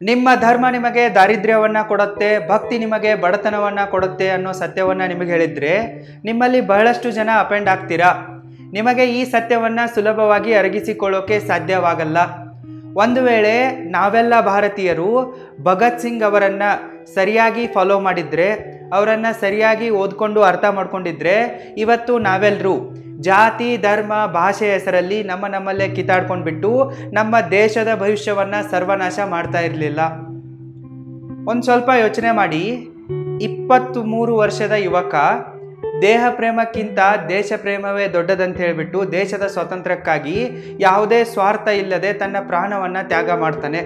ನಿಮ್ಮ ಧರ್ಮ ನಿಮಗೆ ದಾರಿದ್ರ್ಯವನ್ನ ಕೊಡುತ್ತೆ, ಭಕ್ತಿ ನಿಮಗೆ ಬಡತನವನ್ನ ಕೊಡುತ್ತೆ ಅನ್ನೋ ಸತ್ಯವನ್ನ ನಿಮಗೆ ಹೇಳಿದ್ರೆ ನಿಮ್ಮಲ್ಲಿ ಬಹಳಷ್ಟು ಜನ ಅಪೆಂಡ್ ಆಗ್ತೀರಾ. ನಿಮಗೆ ಈ ಸತ್ಯವನ್ನ ಸುಲಭವಾಗಿ ಅರಗಿಸಿಕೊಳ್ಳೋಕೆ ಸಾಧ್ಯವಾಗಲ್ಲ. ಒಂದು ವೇಳೆ ನಾವೆಲ್ಲ ಭಾರತೀಯರು ಭಗತ್ ಸಿಂಗ್ ಅವರನ್ನ ಸರಿಯಾಗಿ ಫಾಲೋ ಮಾಡಿದ್ರೆ, ಅವರನ್ನ ಸರಿಯಾಗಿ ಓದ್ಕೊಂಡು ಅರ್ಥ ಮಾಡ್ಕೊಂಡಿದ್ರೆ, ಇವತ್ತು ನಾವೆಲ್ಲರೂ ಜಾತಿ ಧರ್ಮ ಭಾಷೆ ಹೆಸರಲ್ಲಿ ನಮ್ಮಲ್ಲೇ ಕಿತ್ತಾಡ್ಕೊಂಡ್ಬಿಟ್ಟು ನಮ್ಮ ದೇಶದ ಭವಿಷ್ಯವನ್ನ ಸರ್ವನಾಶ ಮಾಡ್ತಾ ಇರಲಿಲ್ಲ. ಒಂದು ಸ್ವಲ್ಪ ಯೋಚನೆ ಮಾಡಿ. 23 ವರ್ಷದ ಯುವಕ ದೇಹ ಪ್ರೇಮಕ್ಕಿಂತ ದೇಶ ಪ್ರೇಮವೇ ದೊಡ್ಡದಂತ ಹೇಳ್ಬಿಟ್ಟು ದೇಶದ ಸ್ವಾತಂತ್ರ್ಯಕ್ಕಾಗಿ ಯಾವುದೇ ಸ್ವಾರ್ಥ ಇಲ್ಲದೆ ತನ್ನ ಪ್ರಾಣವನ್ನ ತ್ಯಾಗ ಮಾಡ್ತಾನೆ.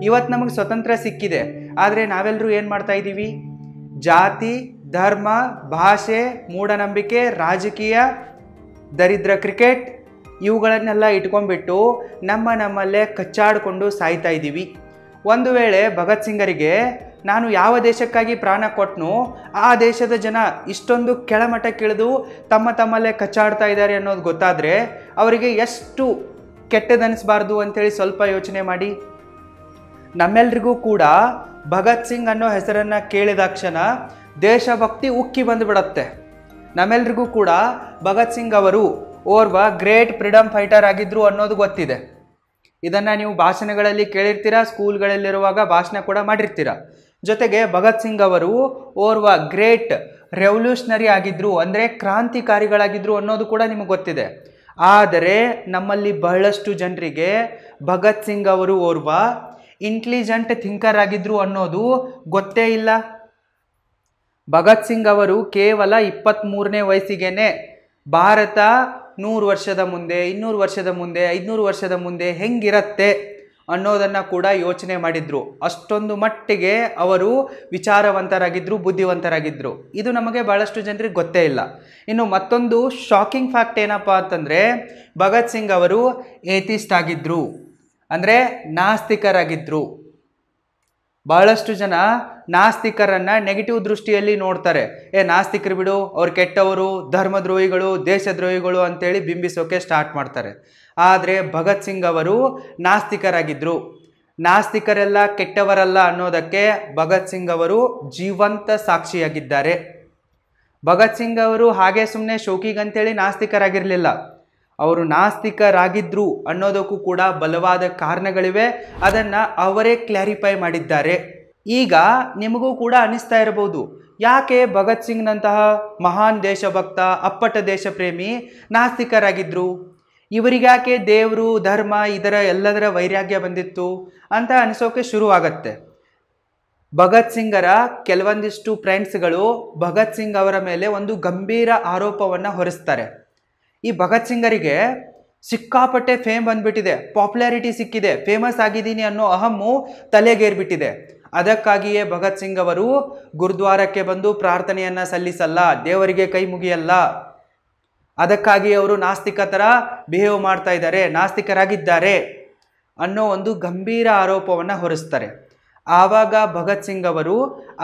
ಇವತ್ತು ನಮಗೆ ಸ್ವತಂತ್ರ ಸಿಕ್ಕಿದೆ, ಆದರೆ ನಾವೆಲ್ಲರೂ ಏನು ಮಾಡ್ತಾ ಇದ್ದೀವಿ? ಜಾತಿ ಧರ್ಮ ಭಾಷೆ ಮೂಢನಂಬಿಕೆ ರಾಜಕೀಯ ದರಿದ್ರ ಕ್ರಿಕೆಟ್ ಇವುಗಳನ್ನೆಲ್ಲ ಇಟ್ಕೊಂಡ್ಬಿಟ್ಟು ನಮ್ಮಲ್ಲೇ ಕಚ್ಚಾಡಿಕೊಂಡು ಸಾಯ್ತಾ ಇದ್ದೀವಿ. ಒಂದು ವೇಳೆ ಭಗತ್ ಸಿಂಗರಿಗೆ ನಾನು ಯಾವ ದೇಶಕ್ಕಾಗಿ ಪ್ರಾಣ ಕೊಟ್ಟನು ಆ ದೇಶದ ಜನ ಇಷ್ಟೊಂದು ಕೆಳಮಟ್ಟಕ್ಕಿಳಿದು ತಮ್ಮಲ್ಲೇ ಕಚ್ಚಾಡ್ತಾ ಇದ್ದಾರೆ ಅನ್ನೋದು ಗೊತ್ತಾದರೆ ಅವರಿಗೆ ಎಷ್ಟು ಕೆಟ್ಟದನಿಸಬಾರ್ದು ಅಂತೇಳಿ ಸ್ವಲ್ಪ ಯೋಚನೆ ಮಾಡಿ. ನಮ್ಮೆಲ್ರಿಗೂ ಕೂಡ ಭಗತ್ ಸಿಂಗ್ ಅನ್ನೋ ಹೆಸರನ್ನು ಕೇಳಿದಾಕ್ಷಣ ದೇಶಭಕ್ತಿ ಉಕ್ಕಿ ಬಂದುಬಿಡತ್ತೆ. ನಮ್ಮೆಲ್ರಿಗೂ ಕೂಡ ಭಗತ್ ಸಿಂಗ್ ಅವರು ಓರ್ವ ಗ್ರೇಟ್ ಫ್ರೀಡಮ್ ಫೈಟರ್ ಆಗಿದ್ರು ಅನ್ನೋದು ಗೊತ್ತಿದೆ. ಇದನ್ನು ನೀವು ಭಾಷಣಗಳಲ್ಲಿ ಕೇಳಿರ್ತೀರ, ಸ್ಕೂಲ್ಗಳಲ್ಲಿರುವಾಗ ಭಾಷಣ ಕೂಡ ಮಾಡಿರ್ತೀರ. ಜೊತೆಗೆ ಭಗತ್ ಸಿಂಗ್ ಅವರು ಓರ್ವ ಗ್ರೇಟ್ ರೆವಲ್ಯೂಷನರಿ ಆಗಿದ್ರು, ಅಂದರೆ ಕ್ರಾಂತಿಕಾರಿಗಳಾಗಿದ್ರು ಅನ್ನೋದು ಕೂಡ ನಿಮಗೆ ಗೊತ್ತಿದೆ. ಆದರೆ ನಮ್ಮಲ್ಲಿ ಬಹಳಷ್ಟು ಜನರಿಗೆ ಭಗತ್ ಸಿಂಗ್ ಅವರು ಓರ್ವ ಇಂಟೆಲಿಜೆಂಟ್ ಥಿಂಕರ್ ಆಗಿದ್ರು ಅನ್ನೋದು ಗೊತ್ತೇ ಇಲ್ಲ. ಭಗತ್ ಸಿಂಗ್ ಅವರು ಕೇವಲ 23ನೇ ವಯಸ್ಸಿಗೆ ಭಾರತ 100 ವರ್ಷದ ಮುಂದೆ 200 ವರ್ಷದ ಮುಂದೆ 500 ವರ್ಷದ ಮುಂದೆ ಹೆಂಗಿರತ್ತೆ ಅನ್ನೋದನ್ನು ಕೂಡ ಯೋಚನೆ ಮಾಡಿದ್ರು. ಅಷ್ಟೊಂದು ಮಟ್ಟಿಗೆ ಅವರು ವಿಚಾರವಂತರಾಗಿದ್ದರು, ಬುದ್ಧಿವಂತರಾಗಿದ್ದರು. ಇದು ನಮಗೆ ಭಾಳಷ್ಟು ಜನರಿಗೆ ಗೊತ್ತೇ ಇಲ್ಲ. ಇನ್ನು ಮತ್ತೊಂದು ಶಾಕಿಂಗ್ ಫ್ಯಾಕ್ಟ್ ಏನಪ್ಪ ಅಂತಂದರೆ, ಭಗತ್ ಸಿಂಗ್ ಅವರು ಏಥಿಸ್ಟ್ ಆಗಿದ್ದರು, ಅಂದರೆ ನಾಸ್ತಿಕರಾಗಿದ್ದರು. ಬಹಳಷ್ಟು ಜನ ನಾಸ್ತಿಕರನ್ನು ನೆಗೆಟಿವ್ ದೃಷ್ಟಿಯಲ್ಲಿ ನೋಡ್ತಾರೆ. ನಾಸ್ತಿಕರು ಬಿಡು, ಅವ್ರು ಕೆಟ್ಟವರು, ಧರ್ಮದ್ರೋಹಿಗಳು, ದೇಶದ್ರೋಹಿಗಳು ಅಂತೇಳಿ ಬಿಂಬಿಸೋಕೆ ಸ್ಟಾರ್ಟ್ ಮಾಡ್ತಾರೆ. ಆದರೆ ಭಗತ್ ಸಿಂಗ್ ಅವರು ನಾಸ್ತಿಕರಾಗಿದ್ದರು. ನಾಸ್ತಿಕರೆಲ್ಲ ಕೆಟ್ಟವರಲ್ಲ ಅನ್ನೋದಕ್ಕೆ ಭಗತ್ ಸಿಂಗ್ ಅವರು ಜೀವಂತ ಸಾಕ್ಷಿಯಾಗಿದ್ದಾರೆ. ಭಗತ್ ಸಿಂಗ್ ಅವರು ಹಾಗೆ ಸುಮ್ಮನೆ ಶೋಕಿಗಂತೇಳಿ ನಾಸ್ತಿಕರಾಗಿರಲಿಲ್ಲ. ಅವರು ನಾಸ್ತಿಕರಾಗಿದ್ರು ಅನ್ನೋದಕ್ಕೂ ಕೂಡ ಬಲವಾದ ಕಾರಣಗಳಿವೆ. ಅದನ್ನು ಅವರೇ ಕ್ಲಾರಿಫೈ ಮಾಡಿದ್ದಾರೆ. ಈಗ ನಿಮಗೂ ಕೂಡ ಅನಿಸ್ತಾ ಇರಬಹುದು, ಯಾಕೆ ಭಗತ್ ಸಿಂಗ್ನಂತಹ ಮಹಾನ್ ದೇಶಭಕ್ತ ಅಪ್ಪಟ ದೇಶ ಪ್ರೇಮಿ ನಾಸ್ತಿಕರಾಗಿದ್ರು, ಇವರಿಗ್ಯಾಕೆ ದೇವರು ಧರ್ಮ ಇದರ ಎಲ್ಲದರ ವೈರಾಗ್ಯ ಬಂದಿತ್ತು ಅಂತ ಅನಿಸೋಕೆ ಶುರುವಾಗತ್ತೆ. ಭಗತ್ ಸಿಂಗರ ಕೆಲವೊಂದಿಷ್ಟು ಫ್ರೆಂಡ್ಸ್ಗಳು ಭಗತ್ ಸಿಂಗ್ ಅವರ ಮೇಲೆ ಒಂದು ಗಂಭೀರ ಆರೋಪವನ್ನು ಹೊರಿಸ್ತಾರೆ. ಈ ಭಗತ್ ಸಿಂಗರಿಗೆ ಸಿಕ್ಕಾಪಟ್ಟೆ ಫೇಮ್ ಬಂದ್ಬಿಟ್ಟಿದೆ, ಪಾಪ್ಯುಲಾರಿಟಿ ಸಿಕ್ಕಿದೆ, ಫೇಮಸ್ ಆಗಿದ್ದೀನಿ ಅನ್ನೋ ಅಹಮ್ಮು ತಲೆಗೇರ್ಬಿಟ್ಟಿದೆ. ಅದಕ್ಕಾಗಿಯೇ ಭಗತ್ ಸಿಂಗ್ ಅವರು ಗುರುದ್ವಾರಕ್ಕೆ ಬಂದು ಪ್ರಾರ್ಥನೆಯನ್ನು ಸಲ್ಲಿಸಲ್ಲ, ದೇವರಿಗೆ ಕೈ ಮುಗಿಯಲ್ಲ. ಅದಕ್ಕಾಗಿ ಅವರು ನಾಸ್ತಿಕ ಥರ ಬಿಹೇವ್ ಮಾಡ್ತಾ ಇದ್ದಾರೆ, ನಾಸ್ತಿಕರಾಗಿದ್ದಾರೆ ಅನ್ನೋ ಒಂದು ಗಂಭೀರ ಆರೋಪವನ್ನು ಹೊರಿಸ್ತಾರೆ. ಆವಾಗ ಭಗತ್ ಸಿಂಗ್ ಅವರು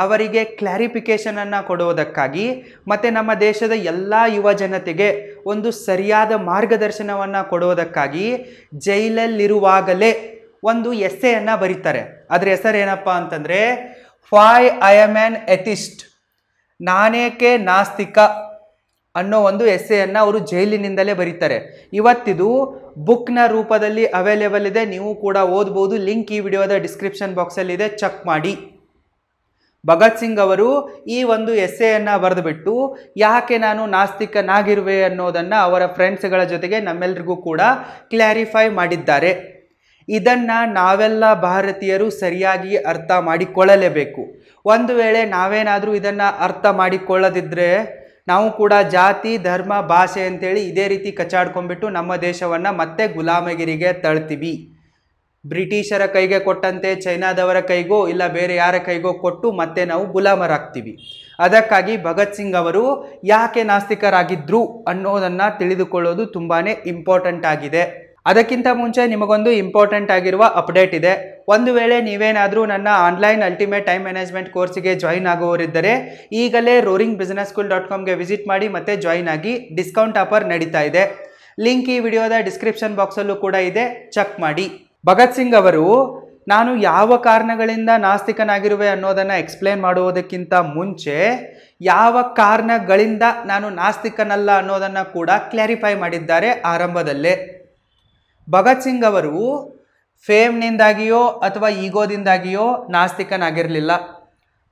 ಅವರಿಗೆ ಕ್ಲಾರಿಫಿಕೇಷನನ್ನು ಕೊಡುವುದಕ್ಕಾಗಿ ಮತ್ತು ನಮ್ಮ ದೇಶದ ಎಲ್ಲ ಯುವ ಜನತೆಗೆ ಒಂದು ಸರಿಯಾದ ಮಾರ್ಗದರ್ಶನವನ್ನು ಕೊಡುವುದಕ್ಕಾಗಿ ಜೈಲಲ್ಲಿರುವಾಗಲೇ ಒಂದು ಎಸ್ಸೆಯನ್ನು ಬರೀತಾರೆ. ಅದರ ಹೆಸರೇನಪ್ಪ ಅಂತಂದರೆ ವೈ ಐ ಆಮ್ ಆನ್ ಎಥಿಸ್ಟ್, ನಾನೇಕೆ ನಾಸ್ತಿಕ ಅನ್ನೋ ಒಂದು ಎಸ್ಸೆಯನ್ನು ಅವರು ಜೈಲಿನಿಂದಲೇ ಬರೀತಾರೆ. ಇವತ್ತಿದು ಬುಕ್ನ ರೂಪದಲ್ಲಿ ಅವೈಲೇಬಲ್ ಇದೆ, ನೀವು ಕೂಡ ಓದ್ಬೋದು. ಲಿಂಕ್ ಈ ವಿಡಿಯೋದ ಡಿಸ್ಕ್ರಿಪ್ಷನ್ ಬಾಕ್ಸಲ್ಲಿ ಇದೆ, ಚೆಕ್ ಮಾಡಿ. ಭಗತ್ ಸಿಂಗ್ ಅವರು ಈ ಒಂದು ಎಸ್ಸೆಯನ್ನು ಬರೆದುಬಿಟ್ಟು ಯಾಕೆ ನಾನು ನಾಸ್ತಿಕನಾಗಿರುವೆ ಅನ್ನೋದನ್ನು ಅವರ ಫ್ರೆಂಡ್ಸ್ಗಳ ಜೊತೆಗೆ ನಮ್ಮೆಲ್ರಿಗೂ ಕೂಡ ಕ್ಲಾರಿಫೈ ಮಾಡಿದ್ದಾರೆ. ಇದನ್ನು ನಾವೆಲ್ಲ ಭಾರತೀಯರು ಸರಿಯಾಗಿ ಅರ್ಥ ಮಾಡಿಕೊಳ್ಳಲೇಬೇಕು. ಒಂದು ವೇಳೆ ನಾವೇನಾದರೂ ಇದನ್ನು ಅರ್ಥ ಮಾಡಿಕೊಳ್ಳದಿದ್ದರೆ ನಾವು ಕೂಡ ಜಾತಿ ಧರ್ಮ ಭಾಷೆ ಅಂತೇಳಿ ಇದೇ ರೀತಿ ಕಚ್ಚಾಡ್ಕೊಂಡ್ಬಿಟ್ಟು ನಮ್ಮ ದೇಶವನ್ನು ಮತ್ತೆ ಗುಲಾಮಗಿರಿಗೆ ತಳ್ತೀವಿ. ಬ್ರಿಟಿಷರ ಕೈಗೆ ಕೊಟ್ಟಂತೆ ಚೈನಾದವರ ಕೈಗೋ ಇಲ್ಲ ಬೇರೆ ಯಾರ ಕೈಗೋ ಕೊಟ್ಟು ಮತ್ತೆ ನಾವು ಗುಲಾಮರಾಗ್ತೀವಿ. ಅದಕ್ಕಾಗಿ ಭಗತ್ ಸಿಂಗ್ ಅವರು ಯಾಕೆ ನಾಸ್ತಿಕರಾಗಿದ್ರು ಅನ್ನೋದನ್ನು ತಿಳಿದುಕೊಳ್ಳೋದು ತುಂಬಾ ಇಂಪಾರ್ಟೆಂಟ್ ಆಗಿದೆ. ಅದಕ್ಕಿಂತ ಮುಂಚೆ ನಿಮಗೊಂದು ಇಂಪಾರ್ಟೆಂಟ್ ಆಗಿರುವ ಅಪ್ಡೇಟ್ ಇದೆ. ಒಂದು ವೇಳೆ ನೀವೇನಾದರೂ ನನ್ನ ಆನ್ಲೈನ್ ಅಲ್ಟಿಮೇಟ್ ಟೈಮ್ ಮ್ಯಾನೇಜ್ಮೆಂಟ್ ಕೋರ್ಸಿಗೆ ಜಾಯಿನ್ ಆಗುವವರಿದ್ದರೆ ಈಗಲೇ roaringbusinessschool.comಗೆ ವಿಸಿಟ್ ಮಾಡಿ ಮತ್ತು ಜಾಯಿನ್ ಆಗಿ. ಡಿಸ್ಕೌಂಟ್ ಆಫರ್ ನಡೀತಾ ಇದೆ. ಲಿಂಕ್ ಈ ವಿಡಿಯೋದ ಡಿಸ್ಕ್ರಿಪ್ಷನ್ ಬಾಕ್ಸಲ್ಲೂ ಕೂಡ ಇದೆ, ಚೆಕ್ ಮಾಡಿ. ಭಗತ್ ಸಿಂಗ್ ಅವರು ನಾನು ಯಾವ ಕಾರಣಗಳಿಂದ ನಾಸ್ತಿಕನಾಗಿರುವೆ ಅನ್ನೋದನ್ನು ಎಕ್ಸ್ಪ್ಲೇನ್ ಮಾಡುವುದಕ್ಕಿಂತ ಮುಂಚೆ ಯಾವ ಕಾರಣಗಳಿಂದ ನಾನು ನಾಸ್ತಿಕನಲ್ಲ ಅನ್ನೋದನ್ನು ಕೂಡ ಕ್ಲಾರಿಫೈ ಮಾಡಿದ್ದಾರೆ ಆರಂಭದಲ್ಲೇ. ಭಗತ್ ಸಿಂಗ್ ಅವರು ಫೇಮ್ನಿಂದಾಗಿಯೋ ಅಥವಾ ಈಗೋದಿಂದಾಗಿಯೋ ನಾಸ್ತಿಕನಾಗಿರಲಿಲ್ಲ.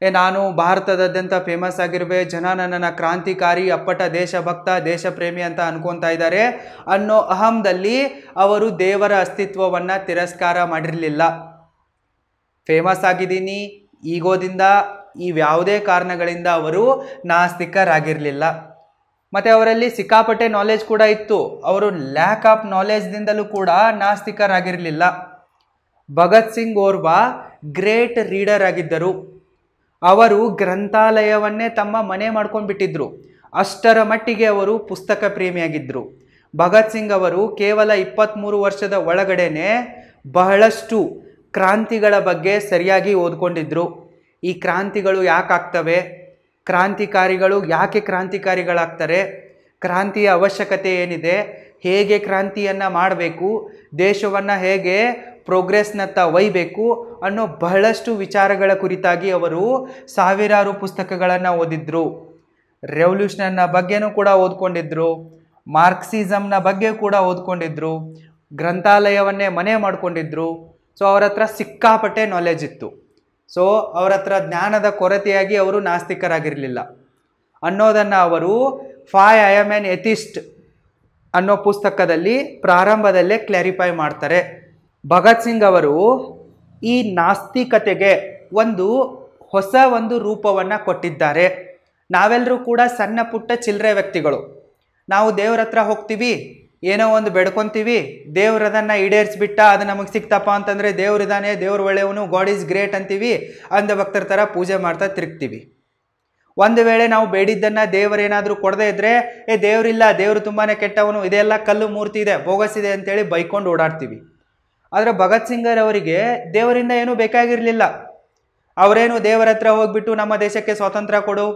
ನಾನು ಭಾರತದಾದ್ಯಂತ ಫೇಮಸ್ ಆಗಿರುವೆ, ಜನ ನನ್ನನ್ನು ಕ್ರಾಂತಿಕಾರಿ, ಅಪ್ಪಟ ದೇಶಭಕ್ತ, ದೇಶಪ್ರೇಮಿ ಅಂತ ಅನ್ಕೊತಾ ಇದ್ದಾರೆ ಅನ್ನೋ ಅಹಂದಲ್ಲಿ ಅವರು ದೇವರ ಅಸ್ತಿತ್ವವನ್ನು ತಿರಸ್ಕಾರ ಮಾಡಿರಲಿಲ್ಲ. ಫೇಮಸ್ ಆಗಿದ್ದೀನಿ ಈಗೋದಿಂದ, ಇವ್ಯಾವುದೇ ಕಾರಣಗಳಿಂದ ಅವರು ನಾಸ್ತಿಕರಾಗಿರಲಿಲ್ಲ. ಮತ್ತು ಅವರಲ್ಲಿ ಸಿಕ್ಕಾಪಟ್ಟೆ ನಾಲೆಜ್ ಕೂಡ ಇತ್ತು. ಅವರು ಲ್ಯಾಕ್ ಆಫ್ ನಾಲೆಜ್ದಿಂದಲೂ ಕೂಡ ನಾಸ್ತಿಕರಾಗಿರಲಿಲ್ಲ. ಭಗತ್ ಸಿಂಗ್ ಓರ್ವ ಗ್ರೇಟ್ ರೀಡರ್ ಆಗಿದ್ದರು. ಅವರು ಗ್ರಂಥಾಲಯವನ್ನೇ ತಮ್ಮ ಮನೆ ಮಾಡ್ಕೊಂಡ್ಬಿಟ್ಟಿದ್ರು. ಅಷ್ಟರ ಮಟ್ಟಿಗೆ ಅವರು ಪುಸ್ತಕ ಪ್ರೇಮಿಯಾಗಿದ್ದರು. ಭಗತ್ ಸಿಂಗ್ ಅವರು ಕೇವಲ 23 ವರ್ಷದ ಒಳಗಡೆನೆ ಬಹಳಷ್ಟು ಕ್ರಾಂತಿಗಳ ಬಗ್ಗೆ ಸರಿಯಾಗಿ ಓದ್ಕೊಂಡಿದ್ರು. ಈ ಕ್ರಾಂತಿಗಳು ಯಾಕಾಗ್ತವೆ, ಕ್ರಾಂತಿಕಾರಿಗಳು ಯಾಕೆ ಕ್ರಾಂತಿಕಾರಿಗಳಾಗ್ತಾರೆ, ಕ್ರಾಂತಿಯ ಅವಶ್ಯಕತೆ ಏನಿದೆ, ಹೇಗೆ ಕ್ರಾಂತಿಯನ್ನು ಮಾಡಬೇಕು, ದೇಶವನ್ನು ಹೇಗೆ ಪ್ರೋಗ್ರೆಸ್ನತ್ತ ಒಯ್ಯಬೇಕು ಅನ್ನೋ ಬಹಳಷ್ಟು ವಿಚಾರಗಳ ಕುರಿತಾಗಿ ಅವರು ಸಾವಿರಾರು ಪುಸ್ತಕಗಳನ್ನು ಓದಿದ್ರು. ರೆವಲ್ಯೂಷನ್ನ ಬಗ್ಗೆನೂ ಕೂಡ ಓದ್ಕೊಂಡಿದ್ರು, ಮಾರ್ಕ್ಸಿಸಮ್ನ ಬಗ್ಗೆ ಕೂಡ ಓದ್ಕೊಂಡಿದ್ರು, ಗ್ರಂಥಾಲಯವನ್ನೇ ಮನೆ ಮಾಡ್ಕೊಂಡಿದ್ರು. ಸೊ ಅವರ ಹತ್ರ ಸಿಕ್ಕಾಪಟ್ಟೆ ನಾಲೆಜ್ ಇತ್ತು. ಸೊ ಅವರ ಹತ್ರ ಜ್ಞಾನದ ಕೊರತೆಯಾಗಿ ಅವರು ನಾಸ್ತಿಕರಾಗಿರಲಿಲ್ಲ ಅನ್ನೋದನ್ನು ಅವರು ಐ ಆಮ್ ಎನ್ ಎಥಿಸ್ಟ್ ಅನ್ನೋ ಪುಸ್ತಕದಲ್ಲಿ ಪ್ರಾರಂಭದಲ್ಲೇ ಕ್ಲಾರಿಫೈ ಮಾಡ್ತಾರೆ. ಭಗತ್ ಸಿಂಗ್ ಅವರು ಈ ನಾಸ್ತಿಕತೆಗೆ ಹೊಸ ರೂಪವನ್ನು ಕೊಟ್ಟಿದ್ದಾರೆ. ನಾವೆಲ್ಲರೂ ಕೂಡ ಸಣ್ಣ ಪುಟ್ಟ ಚಿಲ್ಲರೆ ವ್ಯಕ್ತಿಗಳು. ನಾವು ದೇವ್ರ ಹತ್ರ ಹೋಗ್ತೀವಿ, ಏನೋ ಒಂದು ಬೆಡ್ಕೊತೀವಿ, ದೇವ್ರದನ್ನು ಈಡೇರಿಸ್ಬಿಟ್ಟ ಅದು ನಮಗೆ ಸಿಕ್ತಪ್ಪ ಅಂತಂದರೆ ದೇವ್ರಿದ್ದಾನೆ, ದೇವ್ರ ಒಳ್ಳೆಯವನು, ಗಾಡ್ ಈಸ್ ಗ್ರೇಟ್ ಅಂತೀವಿ, ಅಂಧ ಭಕ್ತರ ಥರ ಪೂಜೆ ಮಾಡ್ತಾ ತಿರುಗ್ತೀವಿ. ಒಂದು ವೇಳೆ ನಾವು ಬೇಡಿದ್ದನ್ನು ದೇವರೇನಾದರೂ ಕೊಡದೇ ಇದ್ದರೆ ದೇವ್ರಿಲ್ಲ, ದೇವರು ತುಂಬಾ ಕೆಟ್ಟವನು, ಇದೆಲ್ಲ ಕಲ್ಲು ಮೂರ್ತಿ ಇದೆ, ಬೋಗಸ್ ಇದೆ ಅಂತೇಳಿ ಬೈಕೊಂಡು ಓಡಾಡ್ತೀವಿ. ಆದರೆ ಭಗತ್ ಸಿಂಗರ್ ಅವರಿಗೆ ದೇವರಿಂದ ಏನೂ ಬೇಕಾಗಿರಲಿಲ್ಲ. ಅವರೇನು ದೇವರ ಹತ್ರ ಹೋಗ್ಬಿಟ್ಟು ನಮ್ಮ ದೇಶಕ್ಕೆ ಸ್ವಾತಂತ್ರ್ಯ ಕೊಡು,